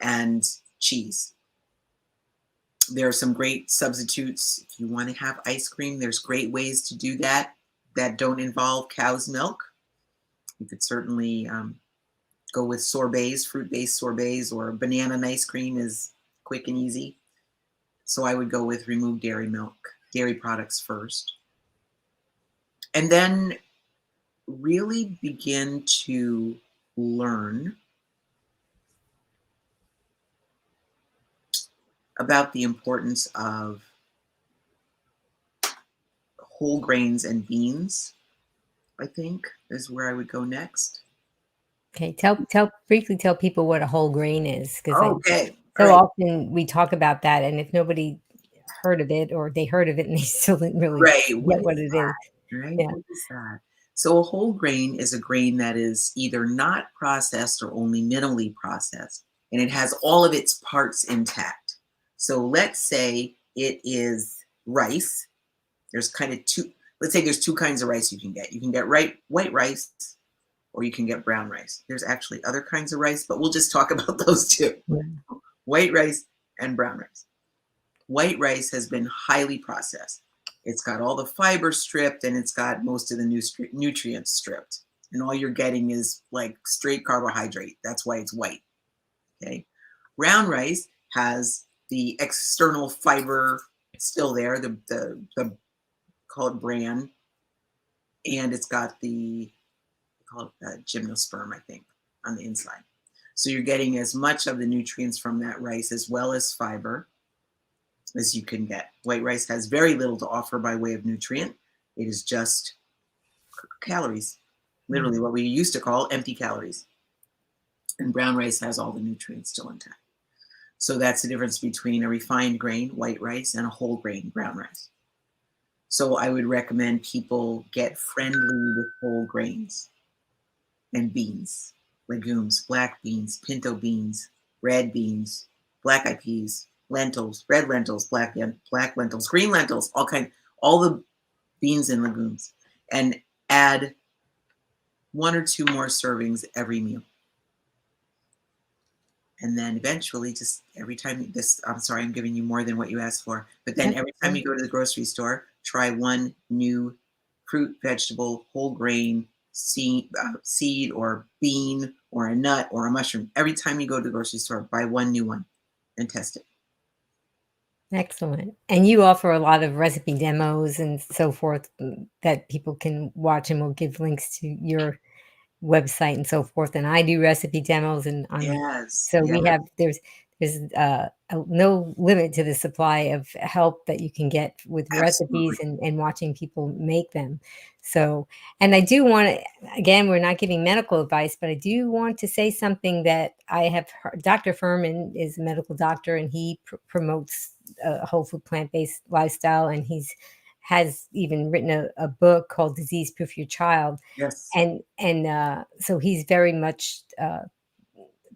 and cheese. There are some great substitutes. If you want to have ice cream, there's great ways to do that that don't involve cow's milk. You could certainly go with sorbets, fruit-based sorbets, or banana and ice cream is quick and easy. So I would go with remove dairy products first. And then really begin to learn about the importance of whole grains and beans, I think, is where I would go next. Okay, briefly tell people what a whole grain is, because Okay. All so right. often we talk about that, and if nobody heard of it or they heard of it and they still didn't really Right. What get is what it is. that? Right. Yeah. What is that? So a whole grain is a grain that is either not processed or only minimally processed, and it has all of its parts intact. So let's say it is rice. There's kind of two, let's say there's two kinds of rice you can get. You can get white rice or you can get brown rice. There's actually other kinds of rice, but we'll just talk about those two. Yeah. White rice and brown rice. White rice has been highly processed. It's got all the fiber stripped and it's got most of the nutrients stripped. And all you're getting is like straight carbohydrate. That's why it's white. Okay. Brown rice has the external fiber still there, the call it bran, and it's got the call it gymnosperm, I think, on the inside. So you're getting as much of the nutrients from that rice as well as fiber as you can get. White rice has very little to offer by way of nutrient. It is just calories, literally what we used to call empty calories. And brown rice has all the nutrients still intact. So that's the difference between a refined grain, white rice, and a whole grain, brown rice. So I would recommend people get friendly with whole grains and beans, legumes, black beans, pinto beans, red beans, black eyed peas, lentils, red lentils, black lentils, green lentils, all the beans and legumes, and add 1 or 2 more servings every meal. And then eventually, just every time I'm sorry, I'm giving you more than what you asked for, but then every time you go to the grocery store, try one new fruit, vegetable, whole grain, seed or bean or a nut or a mushroom. Every time you go to the grocery store, buy one new one and test it. Excellent. And you offer a lot of recipe demos and so forth that people can watch, and we'll give links to your website and so forth. And I do recipe demos, and Yes. so Yeah. we have there's no limit to the supply of help that you can get with Absolutely. recipes and watching people make them. So, and I do want to, again, we're not giving medical advice, but I do want to say something that I have heard. Dr. Furman is a medical doctor, and he promotes a whole food plant-based lifestyle, and he's has even written a book called Disease Proof Your Child. Yes. And so he's very much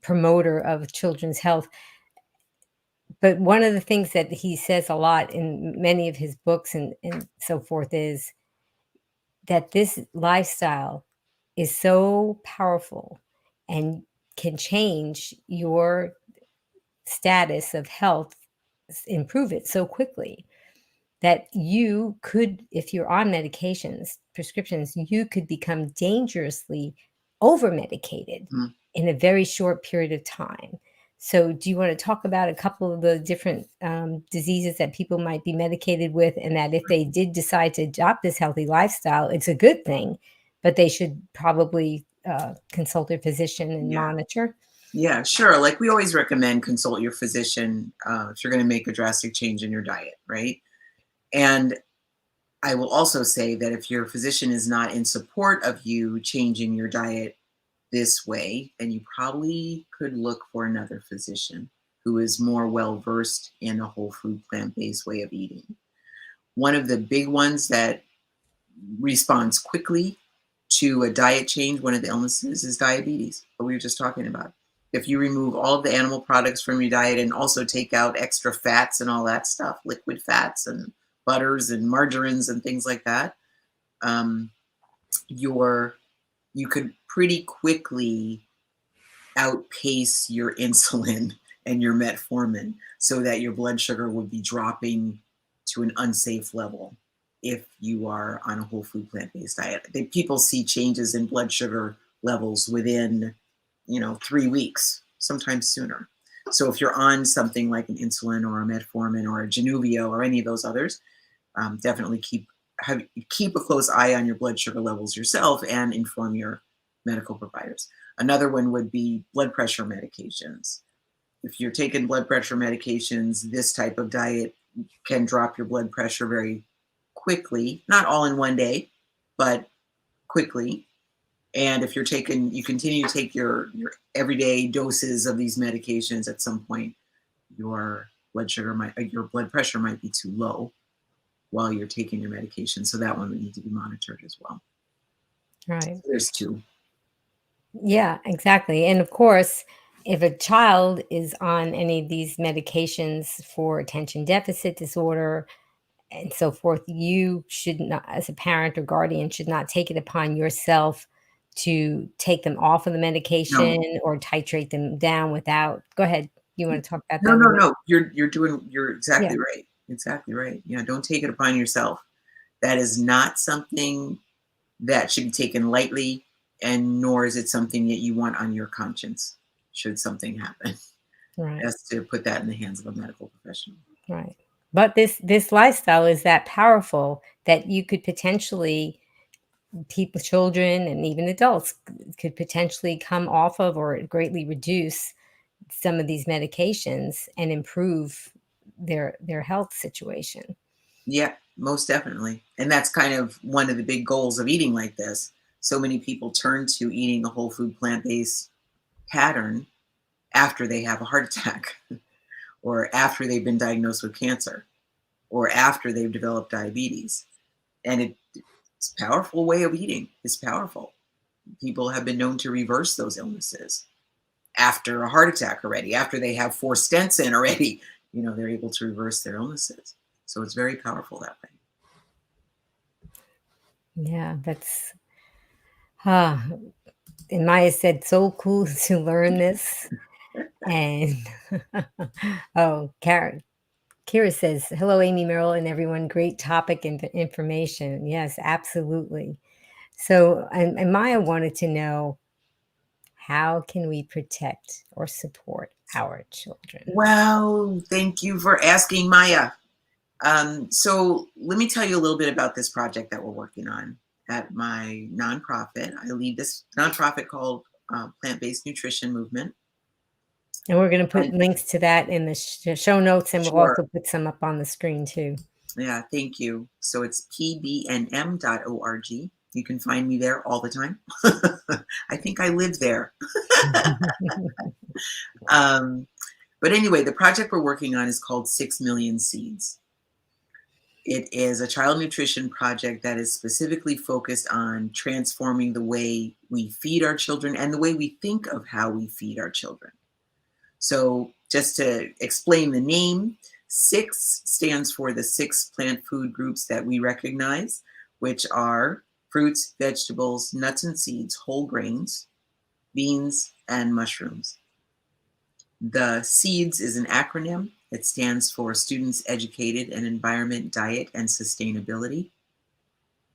promoter of children's health. But one of the things that he says a lot in many of his books and so forth is that this lifestyle is so powerful and can change your status of health, improve it so quickly that you could, if you're on medications, prescriptions, you could become dangerously over medicated Mm. in a very short period of time. So, do you want to talk about a couple of the different diseases that people might be medicated with, and that if they did decide to adopt this healthy lifestyle, it's a good thing, but they should probably consult their physician and Yeah. monitor? Yeah, sure. Like we always recommend consult your physician if you're going to make a drastic change in your diet, right? And I will also say that if your physician is not in support of you changing your diet this way, then you probably could look for another physician who is more well versed in a whole food plant based way of eating. One of the big ones that responds quickly to a diet change, one of the illnesses is diabetes, what we were just talking about. If you remove all of the animal products from your diet and also take out extra fats and all that stuff, liquid fats and butters and margarines and things like that, um, your you could pretty quickly outpace your insulin and your metformin so that your blood sugar would be dropping to an unsafe level if you are on a whole food plant-based diet. People see changes in blood sugar levels within 3 weeks, sometimes sooner. So if you're on something like an insulin or a metformin or a Januvio or any of those others, definitely keep a close eye on your blood sugar levels yourself and inform your medical providers. Another one would be blood pressure medications. If you're taking blood pressure medications, this type of diet can drop your blood pressure very quickly, not all in one day, but quickly. And if you continue to take your everyday doses of these medications, at some point your your blood pressure might be too low while you're taking your medication. So that one would need to be monitored as well. Right. So there's two. Yeah, exactly. And of course, if a child is on any of these medications for attention deficit disorder and so forth, you should not, as a parent or guardian, should not take it upon yourself to take them off of the No, medication or titrate them down without. Go ahead. You want to talk about no, that a no, little bit? no. You're Yeah. exactly right. Exactly right. Yeah, don't take it upon yourself. That is not something that should be taken lightly, and nor is it something that you want on your conscience should something happen. Right. Best to put that in the hands of a medical professional. Right. But this lifestyle is that powerful that you could potentially people, children, and even adults could potentially come off of or greatly reduce some of these medications and improve their health situation. Yeah, most definitely. And that's kind of one of the big goals of eating like this. So many people turn to eating a whole food plant based pattern after they have a heart attack or after they've been diagnosed with cancer or after they've developed diabetes. And it's a powerful way of eating. It's powerful. People have been known to reverse those illnesses after a heart attack already, after they have 4 stents in already, they're able to reverse their illnesses. So it's very powerful that way. Yeah, that's uh, and Maya said so cool to learn this. And oh, Kira says, hello, Amy, Meryl, and everyone. Great topic and information. Yes, absolutely. So, and Maya wanted to know, how can we protect or support our children? Well, thank you for asking, Maya. So let me tell you a little bit about this project that we're working on at my nonprofit. I lead this nonprofit called Plant-Based Nutrition Movement. And we're going to put And links to that in the show notes, and we'll sure. also put some up on the screen too. Yeah, thank you. So it's pbnm.org. You can find me there all the time. I think I live there. Um, but anyway, the project we're working on is called 6 Million Seeds. It is a child nutrition project that is specifically focused on transforming the way we feed our children and the way we think of how we feed our children. So just to explain the name, 6 stands for the 6 plant food groups that we recognize, which are fruits, vegetables, nuts and seeds, whole grains, beans, and mushrooms. The SEEDS is an acronym. It stands for Students Educated in Environment, Diet, and Sustainability.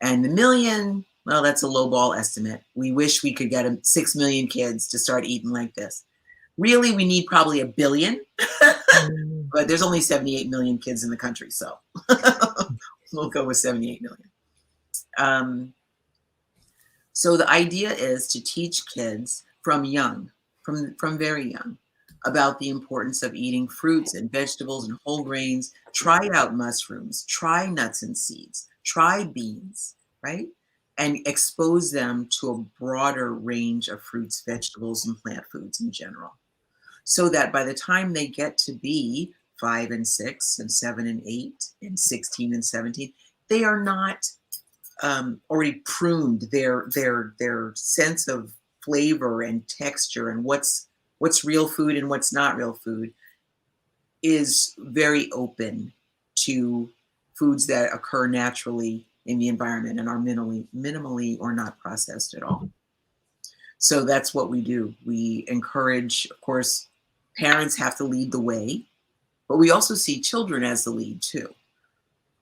And the million, well, that's a lowball estimate. We wish we could get 6 million kids to start eating like this. Really, we need probably 1 billion, but there's only 78 million kids in the country, so we'll go with 78 million. So the idea is to teach kids from young, from very young, about the importance of eating fruits and vegetables and whole grains. Try out mushrooms, try nuts and seeds, try beans, right? And expose them to a broader range of fruits, vegetables, and plant foods in general. So that by the time they get to be 5 and 6 and 7 and 8 and 16 and 17, they are not already pruned. Their sense of flavor and texture and what's real food and what's not real food is very open to foods that occur naturally in the environment and are minimally or not processed at all. So that's what we do. We encourage, of course, parents have to lead the way, but we also see children as the lead too.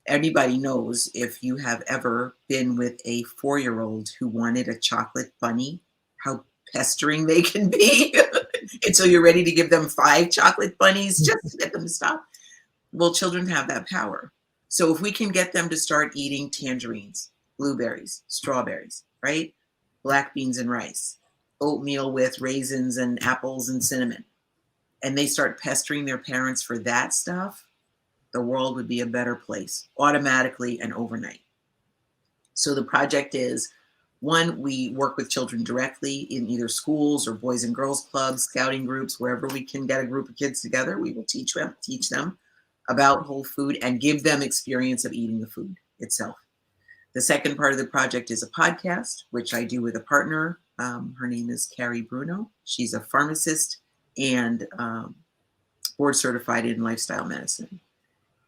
Anybody knows, if you have ever been with a 4-year-old who wanted a chocolate bunny, how pestering they can be until you're ready to give them 5 chocolate bunnies just to get them to stop. Well, children have that power. So if we can get them to start eating tangerines, blueberries, strawberries, right? Black beans and rice, oatmeal with raisins and apples and cinnamon, and they start pestering their parents for that stuff, the world would be a better place automatically and overnight. So the project is, one, we work with children directly in either schools or boys and girls clubs, scouting groups, wherever we can get a group of kids together. We will teach them about whole food and give them experience of eating the food itself. The second part of the project is a podcast, which I do with a partner. Her name is Carrie Bruno. She's a pharmacist and board certified in lifestyle medicine.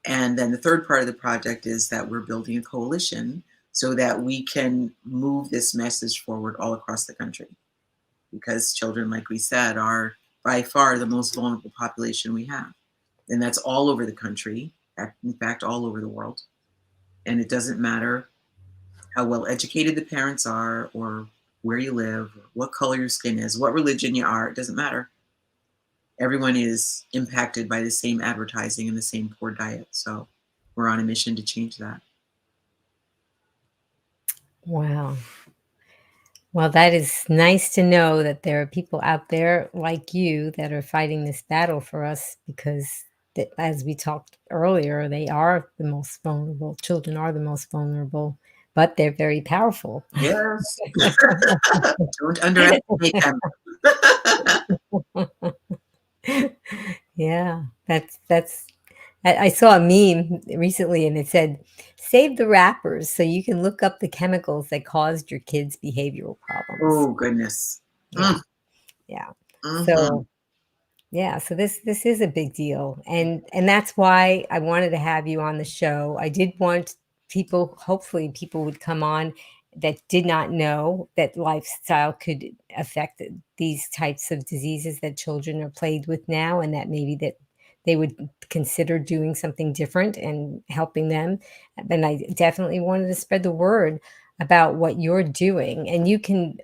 And then the third part of the project is that we're building a coalition so that we can move this message forward all across the country. Because children, like we said, are by far the most vulnerable population we have. And that's all over the country, in fact, all over the world. And it doesn't matter how well educated the parents are, or where you live, or what color your skin is, what religion you are, it doesn't matter. Everyone is impacted by the same advertising and the same poor diet. So we're on a mission to change that. Wow. Well, that is nice to know that there are people out there like you that are fighting this battle for us, because as we talked earlier, they are the most vulnerable. Children are the most vulnerable, but they're very powerful. Yes. Don't underestimate them. Yeah, that's I saw a meme recently, and it said, "Save the wrappers so you can look up the chemicals that caused your kids' behavioral problems." Oh, goodness. Yeah, yeah. Mm-hmm. So yeah, so this is a big deal, and that's why I wanted to have you on the show. I did want people, hopefully people would come on that did not know that lifestyle could affect these types of diseases that children are plagued with now, and that maybe that they would consider doing something different and helping them. And I definitely wanted to spread the word about what you're doing. And you can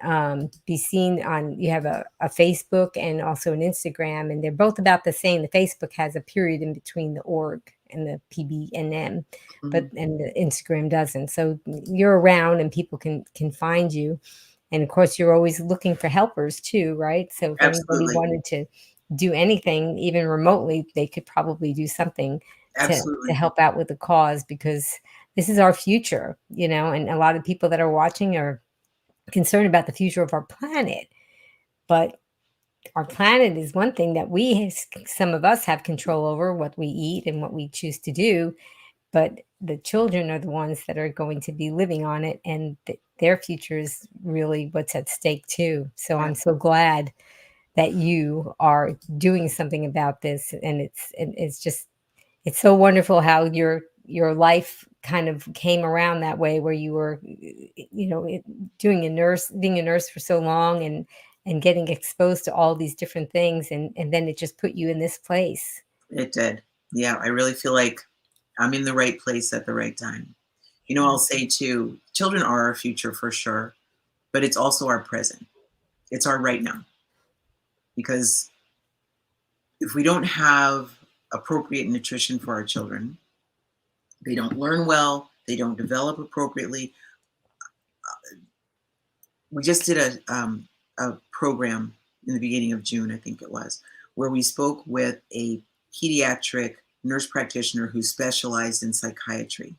be seen on, you have a Facebook and also an Instagram, and they're both about the same. The Facebook has a period in between the org and the PBNM, but and the Instagram doesn't. So you're around and people can find you. And of course, you're always looking for helpers too, right? So if anybody Absolutely. wanted do anything, even remotely, they could probably do something to Absolutely. help out with the cause, because this is our future, and a lot of people that are watching are concerned about the future of our planet. But our planet is one thing that some of us have control over, what we eat and what we choose to do. But the children are the ones that are going to be living on it, and their future is really what's at stake too. So I'm so glad that you are doing something about this, and it's just it's so wonderful how your life kind of came around that way, where you were, being a nurse for so long, and getting exposed to all these different things, and then it just put you in this place. It did. Yeah, I really feel like I'm in the right place at the right time. I'll say too, children are our future for sure, but it's also our present. It's our right now. Because if we don't have appropriate nutrition for our children, they don't learn well, they don't develop appropriately. We just did a program in the beginning of June, I think it was, where we spoke with a pediatric nurse practitioner who specialized in psychiatry.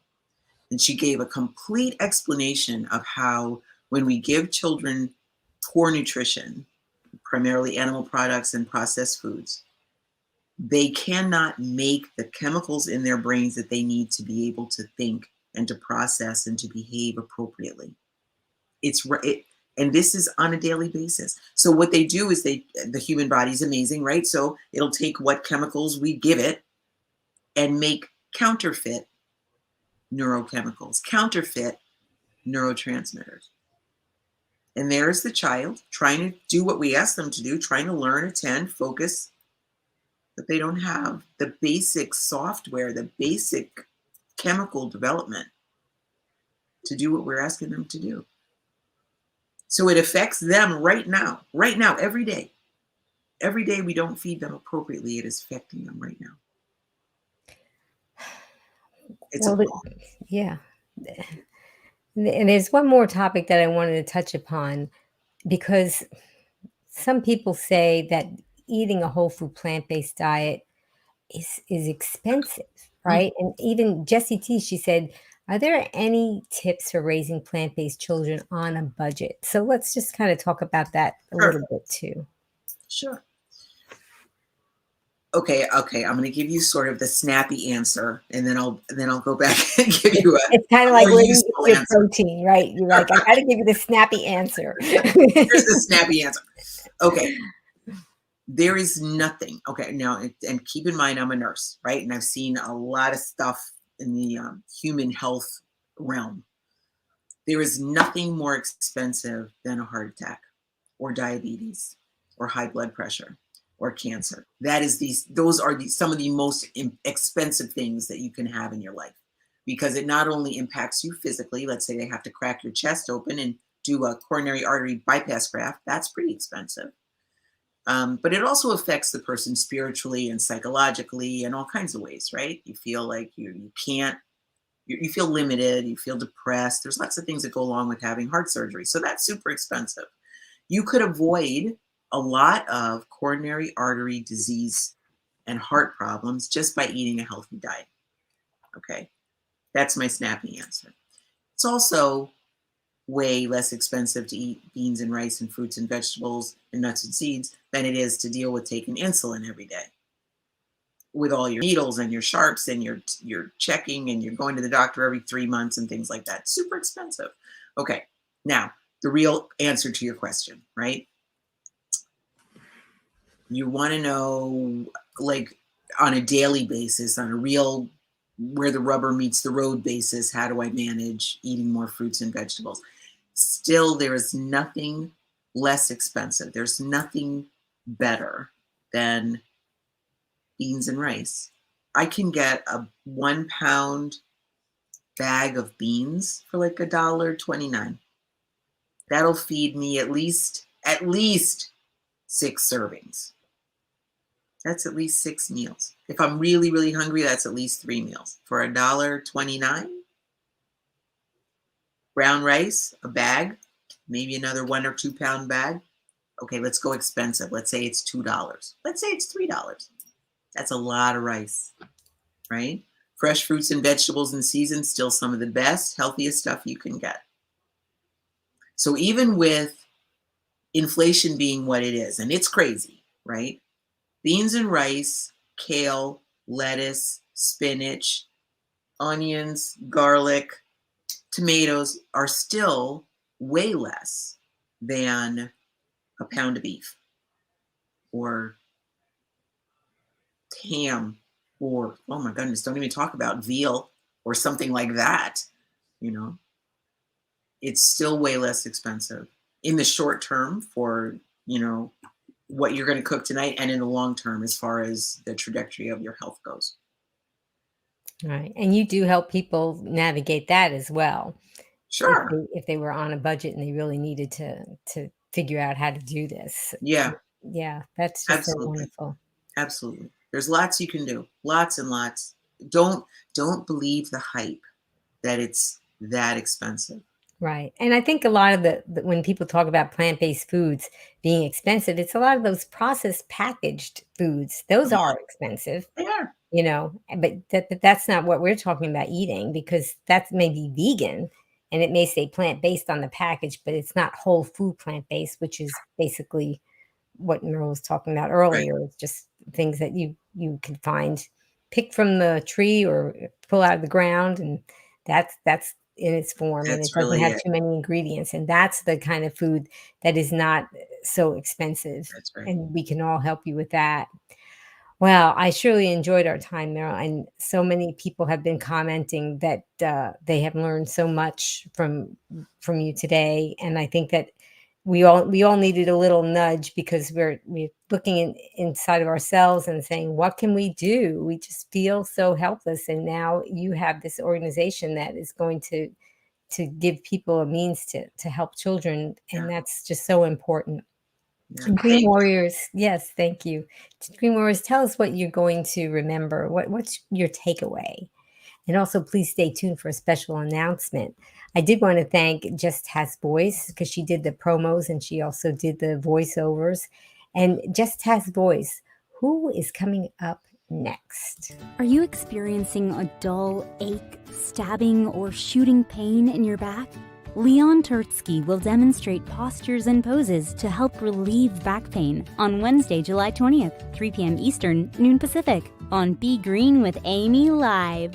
And she gave a complete explanation of how when we give children poor nutrition, primarily animal products and processed foods, they cannot make the chemicals in their brains that they need to be able to think and to process and to behave appropriately. And this is on a daily basis. So what they do is the human body is amazing, right? So it'll take what chemicals we give it and make counterfeit neurochemicals, counterfeit neurotransmitters. And there's the child trying to do what we ask them to do, trying to learn, attend, focus, but they don't have the basic software, the basic chemical development to do what we're asking them to do. So it affects them right now, every day. Every day we don't feed them appropriately, it is affecting them right now. Well, yeah. And there's one more topic that I wanted to touch upon, because some people say that eating a whole food plant-based diet is expensive, right? And even Jessie T, she said, "Are there any tips for raising plant-based children on a budget?" So let's just kind of talk about that a little bit too. Sure. Okay. I'm going to give you sort of the snappy answer, and then I'll go back and give you a. It's kind of like more when you useful get your answer. protein, right? You're like, I got to give you the snappy answer. Here's the snappy answer. Okay. There is nothing. Okay. Now, and keep in mind, I'm a nurse, right? And I've seen a lot of stuff in the human health realm. There is nothing more expensive than a heart attack or diabetes or high blood pressure or cancer. Those are some of the most expensive things that you can have in your life, because it not only impacts you physically. Let's say they have to crack your chest open and do a coronary artery bypass graft. That's pretty expensive. But it also affects the person spiritually and psychologically in all kinds of ways, right? You feel like you can't, you feel limited, you feel depressed. There's lots of things that go along with having heart surgery. So that's super expensive. You could avoid a lot of coronary artery disease and heart problems just by eating a healthy diet. Okay, that's my snappy answer. It's also way less expensive to eat beans and rice and fruits and vegetables and nuts and seeds than it is to deal with taking insulin every day with all your needles and your sharps and your checking, and you're going to the doctor every 3 months and things like that. Super expensive. Okay, now the real answer to your question, right? You want to know, like, on a daily basis, on a real where the rubber meets the road basis, how do I manage eating more fruits and vegetables? Still, there is nothing less expensive. There's nothing better than beans and rice. I can get a 1 pound bag of beans for like $1.29. That'll feed me at least 6 servings. That's at least 6 meals. If I'm really, really hungry, that's at least 3 meals. For $1.29, brown rice, a bag, maybe another 1 or 2 pound bag, Okay, let's go expensive. Let's say it's $2. Let's say it's $3. That's a lot of rice, right? Fresh fruits and vegetables in season, still some of the best, healthiest stuff you can get. So even with inflation being what it is, and it's crazy, right? Beans and rice, kale, lettuce, spinach, onions, garlic, tomatoes are still way less than a pound of beef or ham or, oh my goodness, don't even talk about veal or something like that. You know, it's still way less expensive in the short term for, you know, what you're going to cook tonight, and in the long term as far as the trajectory of your health goes. Right. And you do help people navigate that as well. Sure. If they were on a budget and they really needed to figure out how to do this. Yeah, Yeah, that's just so absolutely. wonderful. Absolutely. There's lots you can do. Lots and lots. Don't believe the hype that it's that expensive. Right. And I think a lot of when people talk about plant-based foods being expensive, it's a lot of those processed packaged foods. Those Yeah, are expensive, they are. but that's not what we're talking about eating, because that's maybe vegan and it may say plant-based on the package, but it's not whole food plant-based, which is basically what Meryl was talking about Right. earlier. It's just things that you can find, pick from the tree or pull out of the ground, and that's in its form, and it That's doesn't really have it. too many ingredients, and that's the kind of food that is not so expensive, That's right. and we can all help you with that. Well, I surely enjoyed our time, Meryl, and so many people have been commenting that they have learned so much from you today, and I think that we all needed a little nudge, because we're looking inside of ourselves and saying, "What can we do?" We just feel so helpless, and now you have this organization that is going to give people a means to help children, Yeah. and that's just so important. Yeah. And Green Thank you. Warriors, yes, thank you. Green Warriors, tell us what you're going to remember. What's your takeaway? And also, please stay tuned for a special announcement. I did want to thank Just Has Voice, because she did the promos and she also did the voiceovers. And Just Has Voice, who is coming up next? Are you experiencing a dull ache, stabbing, or shooting pain in your back? Leon Turtsky will demonstrate postures and poses to help relieve back pain on Wednesday, July 20th, 3 p.m. Eastern, noon Pacific, on Be Green with Amy Live.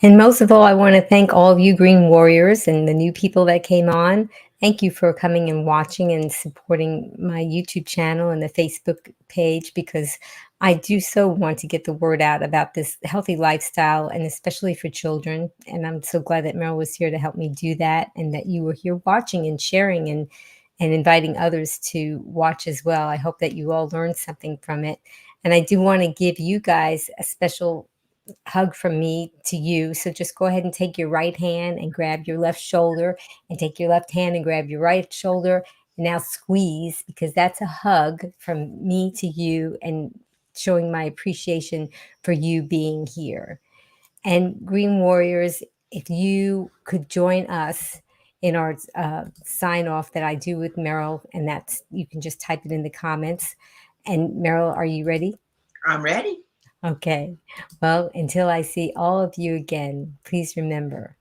And most of all, I want to thank all of you Green Warriors and the new people that came on. Thank you for coming and watching and supporting my YouTube channel and the Facebook page, because I do so want to get the word out about this healthy lifestyle, and especially for children. And I'm so glad that Meryl was here to help me do that, and that you were here watching and sharing and inviting others to watch as well. I hope that you all learned something from it. And I do want to give you guys a special hug from me to you. So just go ahead and take your right hand and grab your left shoulder, and take your left hand and grab your right shoulder. And now squeeze, because that's a hug from me to you, and showing my appreciation for you being here. And Green Warriors, if you could join us in our sign off that I do with Meryl, and that's, you can just type it in the comments. And Meryl, are you ready? I'm ready. Okay. Well, until I see all of you again, please remember,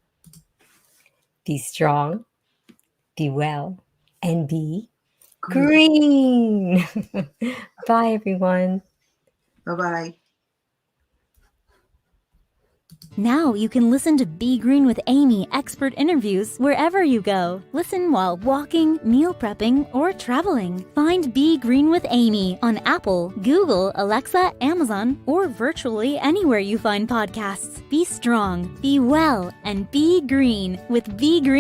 be strong, be well, and be green. Bye, everyone. Bye-bye. Now you can listen to Be Green with Amy expert interviews wherever you go. Listen while walking, meal prepping, or traveling. Find Be Green with Amy on Apple, Google, Alexa, Amazon, or virtually anywhere you find podcasts. Be strong, be well, and be green with Be Green